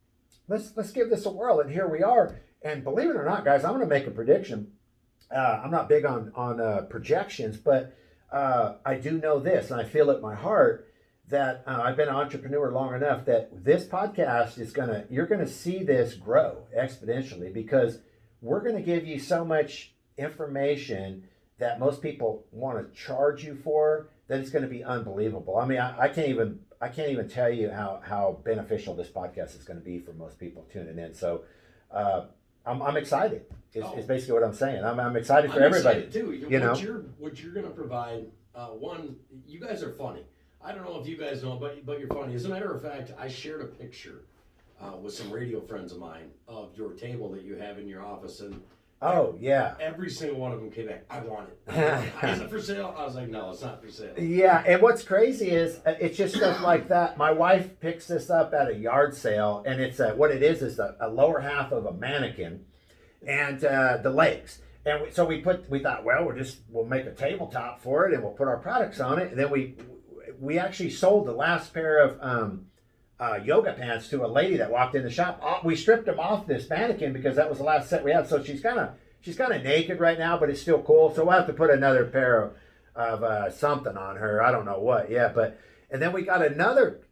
let's give this a whirl. And here we are. And believe it or not, guys, I'm gonna make a prediction. I'm not big on projections, but I do know this, and I feel it in my heart that I've been an entrepreneur long enough that this podcast you're gonna see this grow exponentially because we're gonna give you so much information that most people want to charge you for, that it's going to be unbelievable. I mean, I can't even tell you how beneficial this podcast is going to be for most people tuning in. So I'm excited. Is basically what I'm saying. I'm excited for everybody. Excited too. You know what you're going to provide. One, you guys are funny. I don't know if you guys know, but you're funny. As a matter of fact, I shared a picture with some radio friends of mine of your table that you have in your office, and oh, yeah. every single one of them came back, I want it. Is it for sale? I was like, no, it's not for sale. Yeah, and what's crazy is it's just stuff like that. My wife picks this up at a yard sale, and it's what it is a lower half of a mannequin and the legs. And so we thought, well, we'll make a tabletop for it, and we'll put our products on it. And then we actually sold the last pair of yoga pants to a lady that walked in the shop. We stripped them off this mannequin because that was the last set we had. So she's kind of naked right now, but it's still cool. So we'll have to put another pair of something on her. I don't know what yet, and then we got another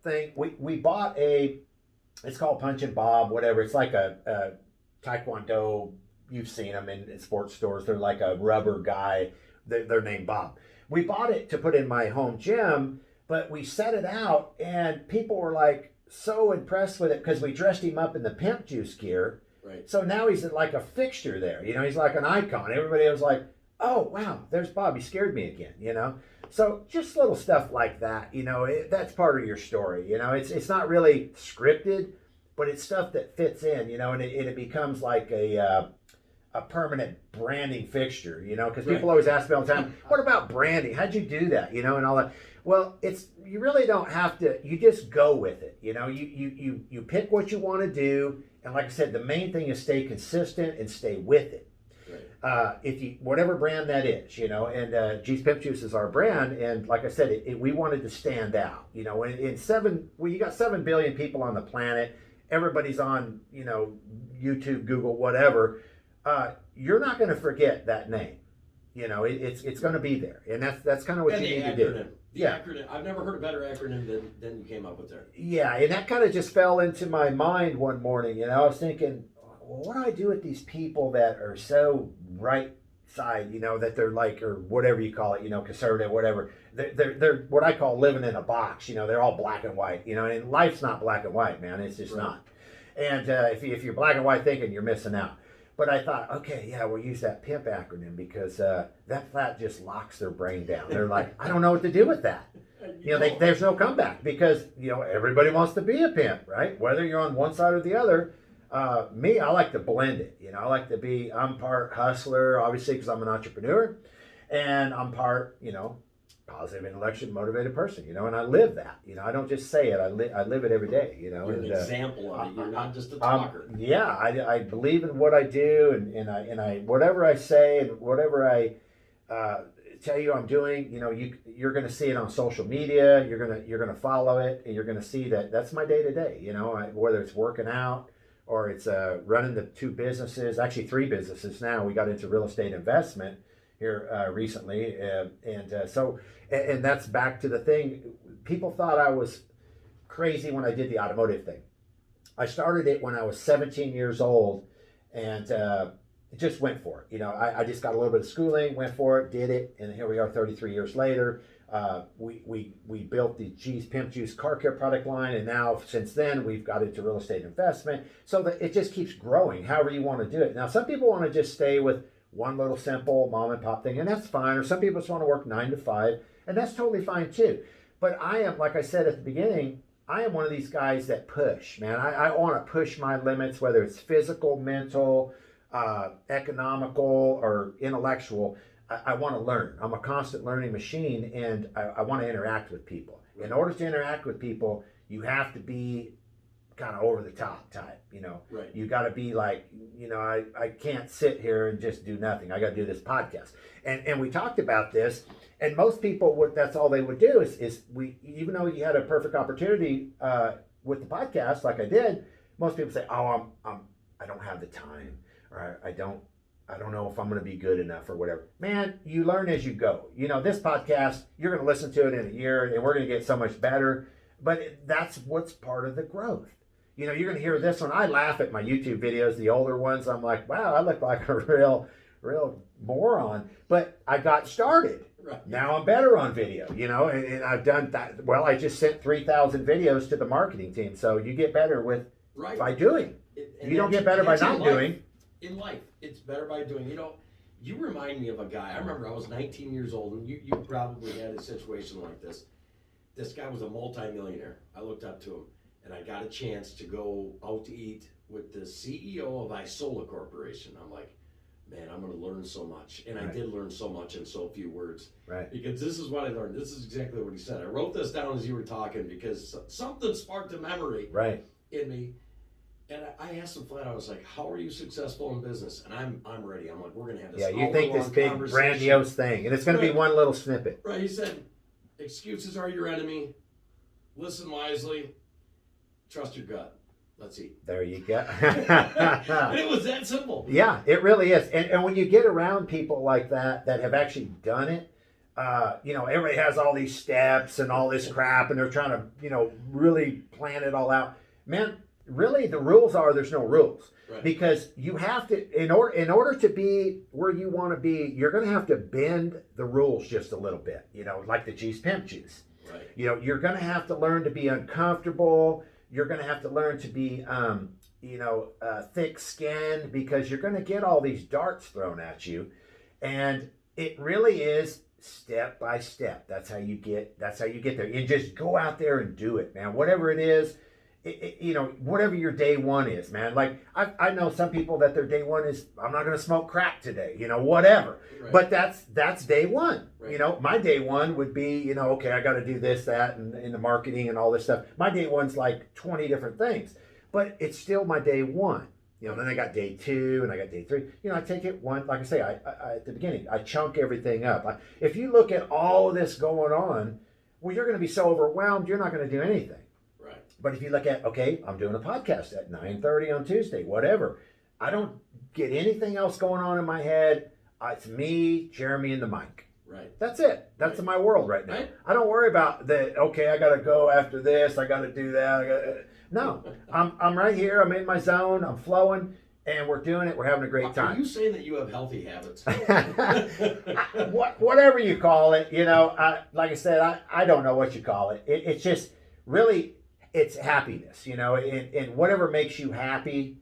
thing. We bought it's called Punch and Bob, whatever. It's like a Taekwondo. You've seen them in sports stores. They're like a rubber guy. They're named Bob. We bought it to put in my home gym. But we set it out, and people were like so impressed with it because we dressed him up in the Pimp Juice gear. Right. So now he's like a fixture there. You know, he's like an icon. Everybody was like, "Oh wow, there's Bob. He scared me again." You know, so just little stuff like that. You know, that's part of your story. You know, it's not really scripted, but it's stuff that fits in. You know, and it becomes like a permanent branding fixture. You know, because people always ask me all the time, "What about branding? How'd you do that?" You know, and all that. Well, you really don't have to. You just go with it. You know, you pick what you want to do, and like I said, the main thing is stay consistent and stay with it. Right. If you whatever brand that is, you know, and g'sPimpjuice is our brand, and like I said, we wanted to stand out. You know, you got 7 billion people on the planet. Everybody's on, you know, YouTube, Google, whatever. you're not going to forget that name. You know, it's going to be there, and that's kind of what And you the need acronym. to do. The acronym. I've never heard a better acronym than you came up with there. Yeah, and that kind of just fell into my mind one morning. You know, I was thinking, well, what do I do with these people that are so right side? You know, that they're like, or whatever you call it, you know, conservative, whatever. They're what I call living in a box. You know, they're all black and white. You know, and life's not black and white, man. It's just not. And if you're black and white thinking, you're missing out. But I thought, okay, yeah, we'll use that PIMP acronym because that just locks their brain down. They're like, I don't know what to do with that. You know, there's no comeback because, you know, everybody wants to be a pimp, right? Whether you're on one side or the other. Me, I like to blend it. You know, I like to be, I'm part hustler, obviously, because I'm an entrepreneur. And I'm part, you know, positive, intellectual, motivated person, you know, and I live that. You know, I don't just say it, I live it every day, you know. You're an and, example of it. You're not just a talker. Yeah, I believe in what I do, and I whatever I say and whatever I tell you I'm doing, you know, you're going to see it on social media. You're gonna follow it, and you're going to see that that's my day to day. You know, whether it's working out or it's running the 2 businesses, actually 3 businesses now. We got into real estate investment here recently, and that's back to the thing. People thought I was crazy when I did the automotive thing. I started it when I was 17 years old, and just went for it. You know, I just got a little bit of schooling, went for it, did it, and here we are 33 years later. We built the g'sPimpjuice car care product line, and now since then we've got into real estate investment, so that it just keeps growing however you want to do it. Now some people want to just stay with one little simple mom and pop thing, and that's fine. Or some people just want to work 9 to 5, and that's totally fine too. But I am, like I said at the beginning, I am one of these guys that push, man. I want to push my limits, whether it's physical, mental, economical, or intellectual. I want to learn. I'm a constant learning machine, and I want to interact with people. In order to interact with people, you have to be kind of over the top type, you know. Right. You got to be like, you know, I can't sit here and just do nothing. I got to do this podcast. And we talked about this, and most people would, that's all they would do is we, even though you had a perfect opportunity with the podcast like I did, most people say, oh, I don't have the time, or I don't know if I'm going to be good enough or whatever. Man, you learn as you go. You know, this podcast, you're going to listen to it in a year, and we're going to get so much better. But that's what's part of the growth. You know, you're going to hear this one. I laugh at my YouTube videos, the older ones. I'm like, wow, I look like a real moron. But I got started. Right. Now I'm better on video, you know, and I've done that. Well, I just sent 3,000 videos to the marketing team. So you get better by doing. You don't get better by not doing. In life, it's better by doing. You know, you remind me of a guy. I remember I was 19 years old, and you probably had a situation like this. This guy was a multimillionaire. I looked up to him, and I got a chance to go out to eat with the CEO of Isola Corporation. I'm like, man, I'm going to learn so much. And I did learn so much in so few words. Right. Because this is what I learned. This is exactly what he said. I wrote this down as you were talking because something sparked a memory in me. And I asked him flat, I was like, how are you successful in business? And I'm ready. I'm like, we're going to have this you think this big grandiose thing, and it's going to be one little snippet. Right. He said, excuses are your enemy. Listen wisely. Trust your gut. Let's eat. There you go. And it was that simple. Yeah, it really is. And when you get around people like that have actually done it, you know, everybody has all these steps and all this crap, and they're trying to, you know, really plan it all out. Man, really, the rules are there's no rules. Right. Because you have to, in order to be where you want to be, you're going to have to bend the rules just a little bit, you know, like the g'sPimpjuice. Right. You know, you're going to have to learn to be uncomfortable. You're going to have to learn to be, thick-skinned, because you're going to get all these darts thrown at you. And it really is step by step. That's how you get there. You just go out there and do it, man. Whatever it is, you know, whatever your day one is, man. Like I know some people that their day one is, I'm not going to smoke crack today, you know, whatever. Right. But that's day one. Right. You know, my day one would be, you know, okay, I got to do this, that, and in the marketing and all this stuff. My day one's like 20 different things, but it's still my day one. You know, then I got day 2 and I got day 3. You know, I take it one, like I say, I at the beginning, I chunk everything up. If you look at all of this going on, well, you're going to be so overwhelmed, you're not going to do anything. But if you look at, okay, I'm doing a podcast at 9:30 on Tuesday, whatever. I don't get anything else going on in my head. It's me, Jeremy, and the mic. Right. That's it. That's Right. my world right now. Right. I don't worry about that. Okay, I got to go after this. I got to do that. No, I'm right here. I'm in my zone. I'm flowing, and we're doing it. We're having a great Are time. you saying that you have healthy habits? Whatever you call it, like I said, I don't know what you call it. It's just really, it's happiness, and whatever makes you happy,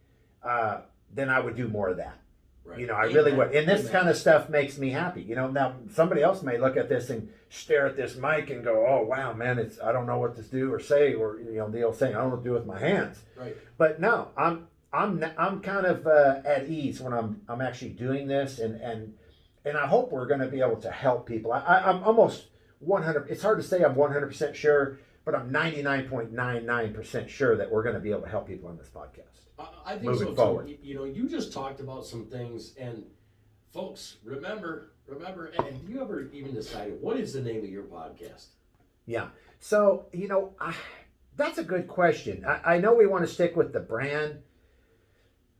then I would do more of that. Right. I really would. And this Amen. kind of stuff makes me happy. Now somebody else may look at this and stare at this mic and go, "Oh wow, man, I don't know what to do or say," or the old saying, "I don't know what to do with my hands." Right. But no, I'm kind of at ease when I'm actually doing this, and I hope we're going to be able to help people. I'm almost 100. It's hard to say I'm 100% sure, but I'm 99.99% sure that we're going to be able to help people on this podcast. I think Moving so forward. too. You just talked about some things, and folks, remember, and you ever even decided what is the name of your podcast? Yeah. So, that's a good question. I know we want to stick with the brand.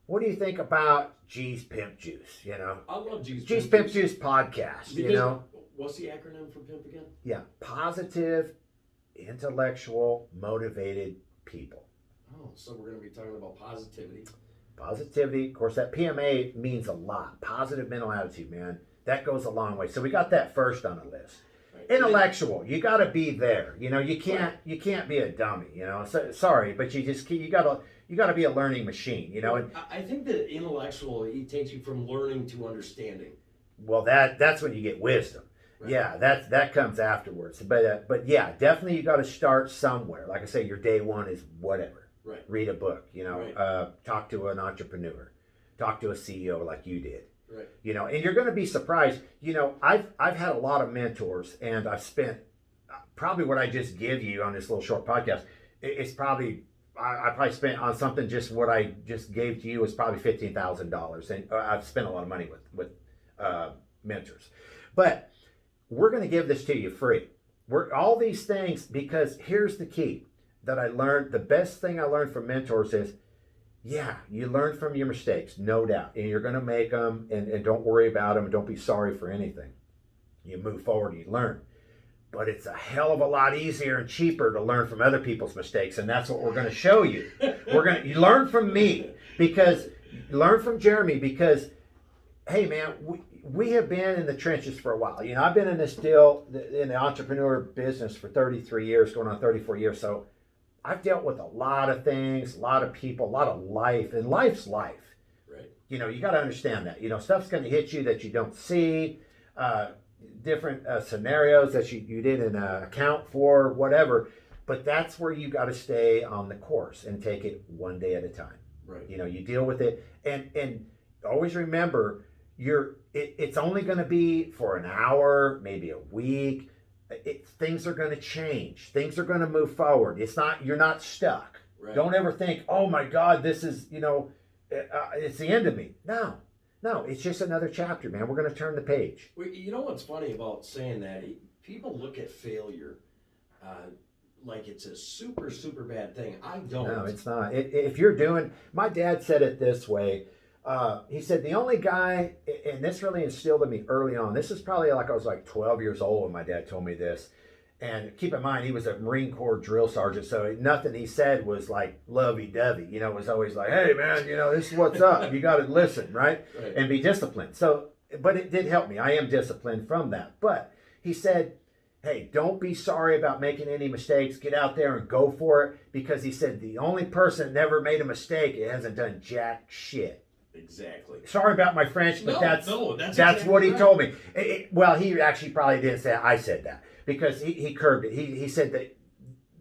What do you think about g'sPimpjuice? I love g'sPimpjuice podcast, Because, what's the acronym for PIMP again? Yeah. Positive, intellectual, motivated people. Oh, so we're going to be talking about positivity. Positivity, of course, that PMA means a lot. Positive mental attitude, man. That goes a long way. So we got that first on the list. Right. Intellectual, you got to be there. You can't be a dummy. So, sorry, but you got to be a learning machine. And I think that intellectual, it takes you from learning to understanding. well, that's when you get wisdom. Right. Yeah, that comes afterwards. But yeah, definitely you got to start somewhere. Like I say, your day one is whatever. Right. Read a book. Right. Talk to an entrepreneur. Talk to a CEO like you did. Right. And you're going to be surprised. I've had a lot of mentors, and I've spent probably what I just give you on this little short podcast. It's probably I probably spent on something just what I just gave to you was probably $15,000, and I've spent a lot of money with mentors. But we're going to give this to you free. We're all these things because here's the key that I learned. The best thing I learned from mentors is, yeah, you learn from your mistakes, no doubt. And you're going to make them, and don't worry about them, and don't be sorry for anything. You move forward and you learn. But it's a hell of a lot easier and cheaper to learn from other people's mistakes, and that's what we're going to show you. You learn from me, because learn from Jeremy, because, hey, man, we have been in the trenches for a while. I've been in this deal, in the entrepreneur business for 33 years, going on 34 years, so I've dealt with a lot of things, a lot of people, a lot of life, and life's life. Right. You got to understand that. Stuff's going to hit you that you don't see, different scenarios that you didn't account for, whatever. But that's where you got to stay on the course and take it one day at a time. Right. You deal with it, and always remember, it's only going to be for an hour, maybe a week. Things are going to change. Things are going to move forward. You're not stuck. Right. Don't ever think, oh my God, this is, it's the end of me. No, it's just another chapter, man. We're going to turn the page. Well, you know what's funny about saying that? People look at failure like it's a super, super bad thing. I don't. No, it's not. If you're doing, my dad said it this way. He said, the only guy, and this really instilled in me early on, this is probably like I was like 12 years old when my dad told me this. And keep in mind, he was a Marine Corps drill sergeant, so nothing he said was like lovey-dovey. It was always like, hey, man, this is what's up. You got to listen, right? And be disciplined. So, but it did help me. I am disciplined from that. But he said, hey, don't be sorry about making any mistakes. Get out there and go for it. Because he said, the only person that never made a mistake hasn't done jack shit. Exactly. Sorry about my French, but that's exactly what he right. told me. Well, he actually probably didn't say I said that, because he curbed it. He said that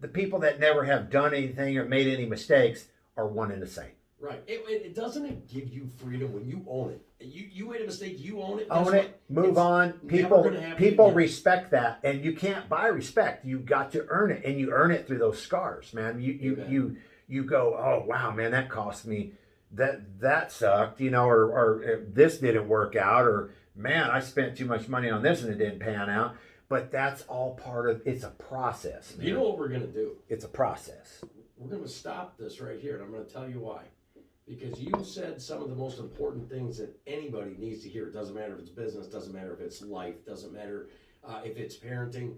the people that never have done anything or made any mistakes are one and the same. Right. It doesn't give you freedom when you own it. You made a mistake, you own it. Own it, move on. People respect that, and you can't buy respect. You got to earn it, and you earn it through those scars, man. You go, oh wow, man, that cost me. That sucked, or this didn't work out, or man, I spent too much money on this and it didn't pan out. But that's all part of, it's a process. Man. You know what we're going to do? It's a process. We're going to stop this right here, and I'm going to tell you why. because you said some of the most important things that anybody needs to hear. It doesn't matter if it's business, doesn't matter if it's life, doesn't matter if it's parenting.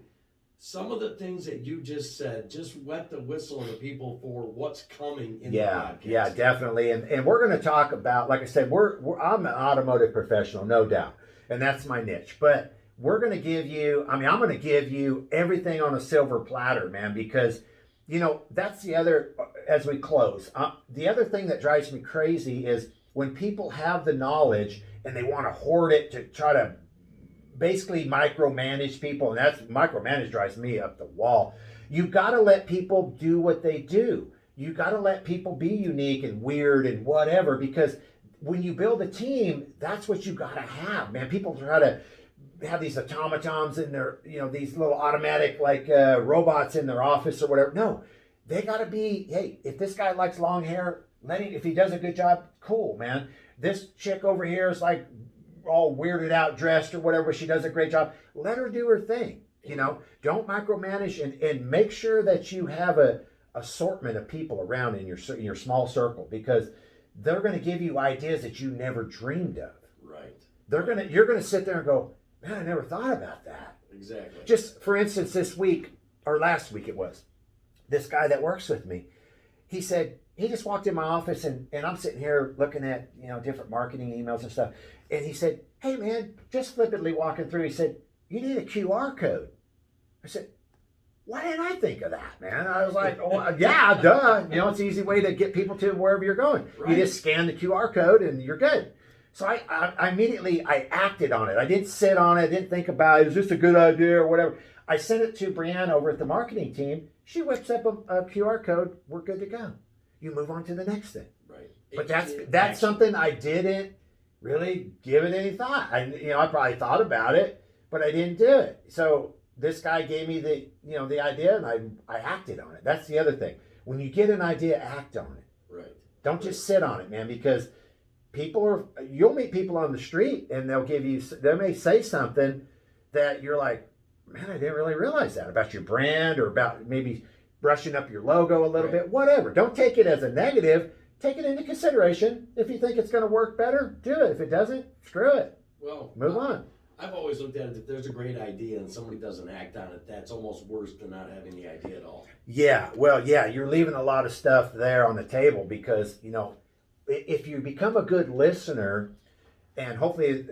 Some of the things that you just said just wet the whistle on the people for what's coming in the podcast. Yeah, definitely. And we're going to talk about, like I said, I'm an automotive professional, no doubt, and that's my niche. But we're going to give you, I'm going to give you everything on a silver platter, man, because that's the other, as we close, the other thing that drives me crazy is when people have the knowledge and they want to hoard it to try to basically micromanage people, and that's micromanage drives me up the wall. You got to let people do what they do. You got to let people be unique and weird and whatever, because when you build a team, that's what you got to have, man. People try to have these automatons in their, these little automatic robots in their office or whatever. No, they got to be, hey, if this guy likes long hair, if he does a good job, cool, man. This chick over here is like all weirded out dressed or whatever, she does a great job. Let her do her thing. Don't micromanage, and make sure that you have a assortment of people around in your small circle, because they're going to give you ideas that you never dreamed of. Right. You're going to sit there and go, man, I never thought about that. Exactly. Just for instance, this week or last week it was, this guy that works with me, he said, he just walked in my office and I'm sitting here looking at, different marketing emails and stuff. And he said, hey man, just flippantly walking through, he said, you need a QR code. I said, why didn't I think of that, man? I was like, oh, yeah, duh. It's an easy way to get people to wherever you're going. Right. You just scan the QR code and you're good. So I immediately acted on it. I didn't sit on it. I didn't think about it. Is this a good idea or whatever? I sent it to Brianne over at the marketing team. She whips up a QR code. We're good to go. You move on to the next thing. Right. But that's something I didn't really give it any thought. I probably thought about it, but I didn't do it. So this guy gave me the idea, and I acted on it. That's the other thing. When you get an idea, act on it. Right. Don't just sit on it, man, because you'll meet people on the street and they may say something that you're like, man, I didn't really realize that about your brand, or about maybe brushing up your logo a little bit, whatever. Don't take it as a negative. Take it into consideration. If you think it's going to work better, do it. If it doesn't, screw it. Well, move on. I've always looked at it, if there's a great idea and somebody doesn't act on it, that's almost worse than not having the idea at all. Yeah, well, yeah, you're leaving a lot of stuff there on the table, because, if you become a good listener, and hopefully,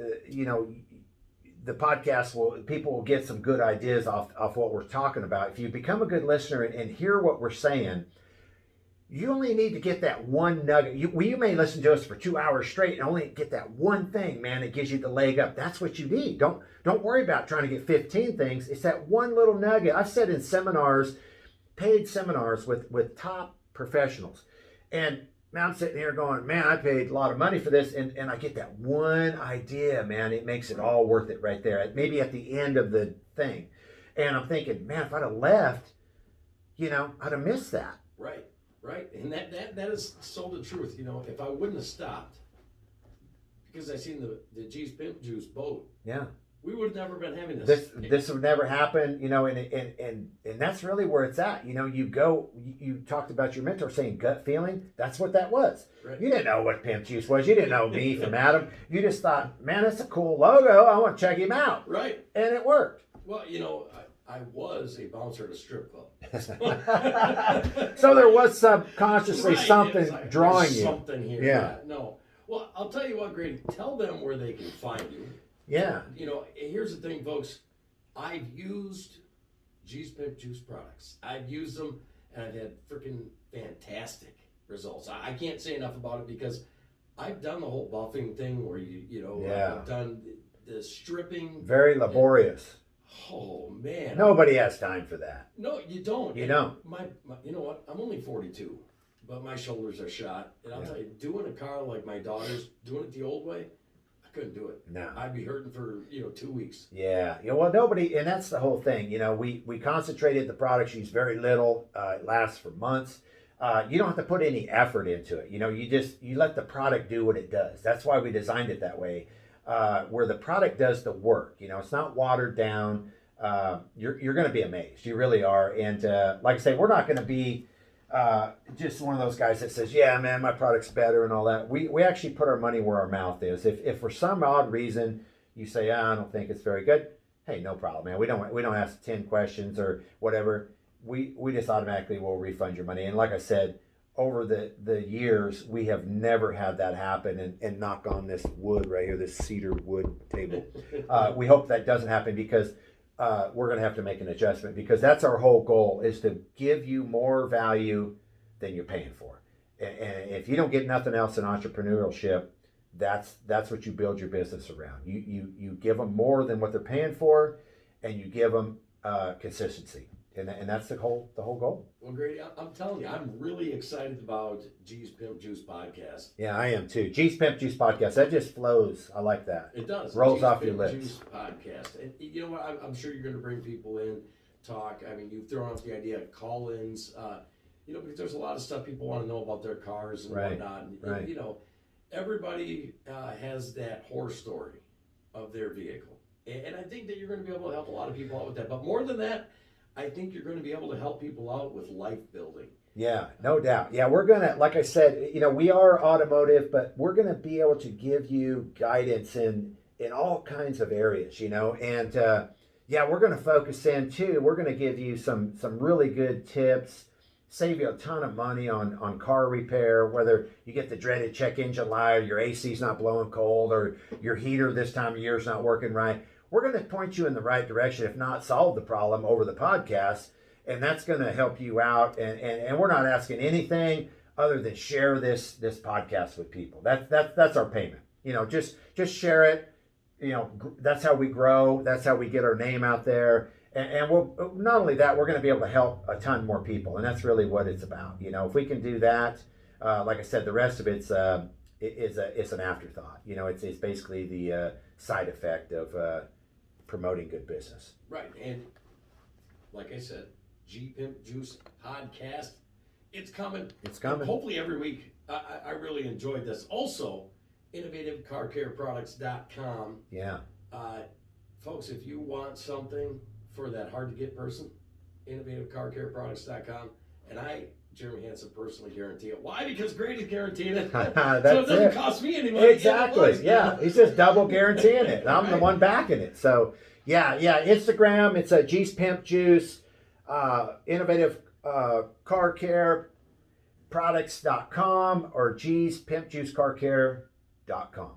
the podcast people will get some good ideas off what we're talking about. If you become a good listener and hear what we're saying, you only need to get that one nugget. You may listen to us for 2 hours straight and only get that one thing, man, that gives you the leg up. That's what you need. Don't worry about trying to get 15 things. It's that one little nugget. I've said in seminars, paid seminars with top professionals, and now I'm sitting here going, man, I paid a lot of money for this, and I get that one idea, man. It makes it all worth it right there. Maybe at the end of the thing. And I'm thinking, man, if I'd have left, I'd have missed that. Right. And that is so the truth. If I wouldn't have stopped, because I seen the g'sPimpjuice boat. Yeah. We would have never been having this. This would never happen, and that's really where it's at. You talked about your mentor saying gut feeling. That's what that was. Right. You didn't know what Pimp Juice was. You didn't know me from Adam. You just thought, man, that's a cool logo. I want to check him out. Right. And it worked. Well, I was a bouncer at a strip club. So there was subconsciously something drawing you. Something here. Yeah. No. Well, I'll tell you what, Grady. Tell them where they can find you. Yeah. Here's the thing, folks. I've used g'sPimpjuice products. I've used them, and I've had freaking fantastic results. I can't say enough about it, because I've done the whole buffing thing where I've done the stripping. Very laborious. Oh man. Nobody has time for that. No, you don't. You don't. My you know what? I'm only 42, but my shoulders are shot, and I'll tell you, doing a car like my daughter's, doing it the old way, couldn't do it. No. I'd be hurting for 2 weeks. Yeah. Well, nobody, and that's the whole thing. We concentrated the products, use very little. It lasts for months. You don't have to put any effort into it. You let the product do what it does. That's why we designed it that way, where the product does the work. It's not watered down. You're going to be amazed. You really are. And like I say, we're not going to be just one of those guys that says, yeah, man, my product's better and all that. We actually put our money where our mouth is. If for some odd reason you say, I don't think it's very good, hey, no problem, man. We don't ask 10 questions or whatever. We just automatically will refund your money. And like I said, over the years, we have never had that happen. And knock on this wood right here, this cedar wood table. We hope that doesn't happen because we're going to have to make an adjustment, because that's our whole goal, is to give you more value than you're paying for. And if you don't get nothing else in entrepreneurship, that's what you build your business around. You give them more than what they're paying for, and you give them consistency. And that's the whole goal. Well, Grady, I'm telling you, I'm really excited about G's Pimp Juice podcast. Yeah, I am too. g'sPimpjuice podcast. That just flows. I like that. It does. Rolls G's off Pimp your lips. Juice podcast. And you know what? I'm sure you're going to bring people in, talk. I mean, you've thrown out the idea of call-ins. Because there's a lot of stuff people want to know about their cars and whatnot. And, everybody has that horror story of their vehicle, and I think that you're going to be able to help a lot of people out with that. But more than that, I think you're going to be able to help people out with life building. Yeah, no doubt. Yeah, we're going to, like I said, we are automotive, but we're going to be able to give you guidance in all kinds of areas, and we're going to focus in too. We're going to give you some really good tips, save you a ton of money on car repair, whether you get the dreaded check engine light, or your AC's not blowing cold, or your heater this time of year is not working right. We're going to point you in the right direction, if not solve the problem over the podcast. And that's going to help you out. And we're not asking anything other than share this podcast with people. That's our payment. Just share it. That's how we grow. That's how we get our name out there. And we'll, not only that, we're going to be able to help a ton more people. And that's really what it's about. If we can do that, like I said, the rest of it's an afterthought. It's basically the side effect of promoting good business. Right. And like I said, G Pimp Juice podcast, it's coming. It's coming. And hopefully every week. I really enjoyed this. Also, innovativecarcareproducts.com. Yeah. Folks, if you want something for that hard to get person, innovativecarcareproducts.com. And Jeremy Hansen, personally guarantee it. Why? Because Grady's guaranteeing it. That's so it doesn't cost me any money. Exactly. Yeah. He's just double guaranteeing it. I'm the one backing it. So yeah. Instagram, it's a G's Pimp Juice, innovative car care products.com, or g'sPimpjuiceCarCare.com.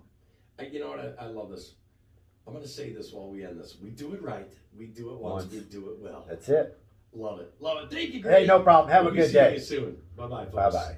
You know what? I love this. I'm going to say this while we end this. We do it right. We do it once. We do it well. That's it. Love it. Love it. Thank you, Grady. Hey, no problem. Have a good day. See you soon. Bye-bye, folks. Bye-bye.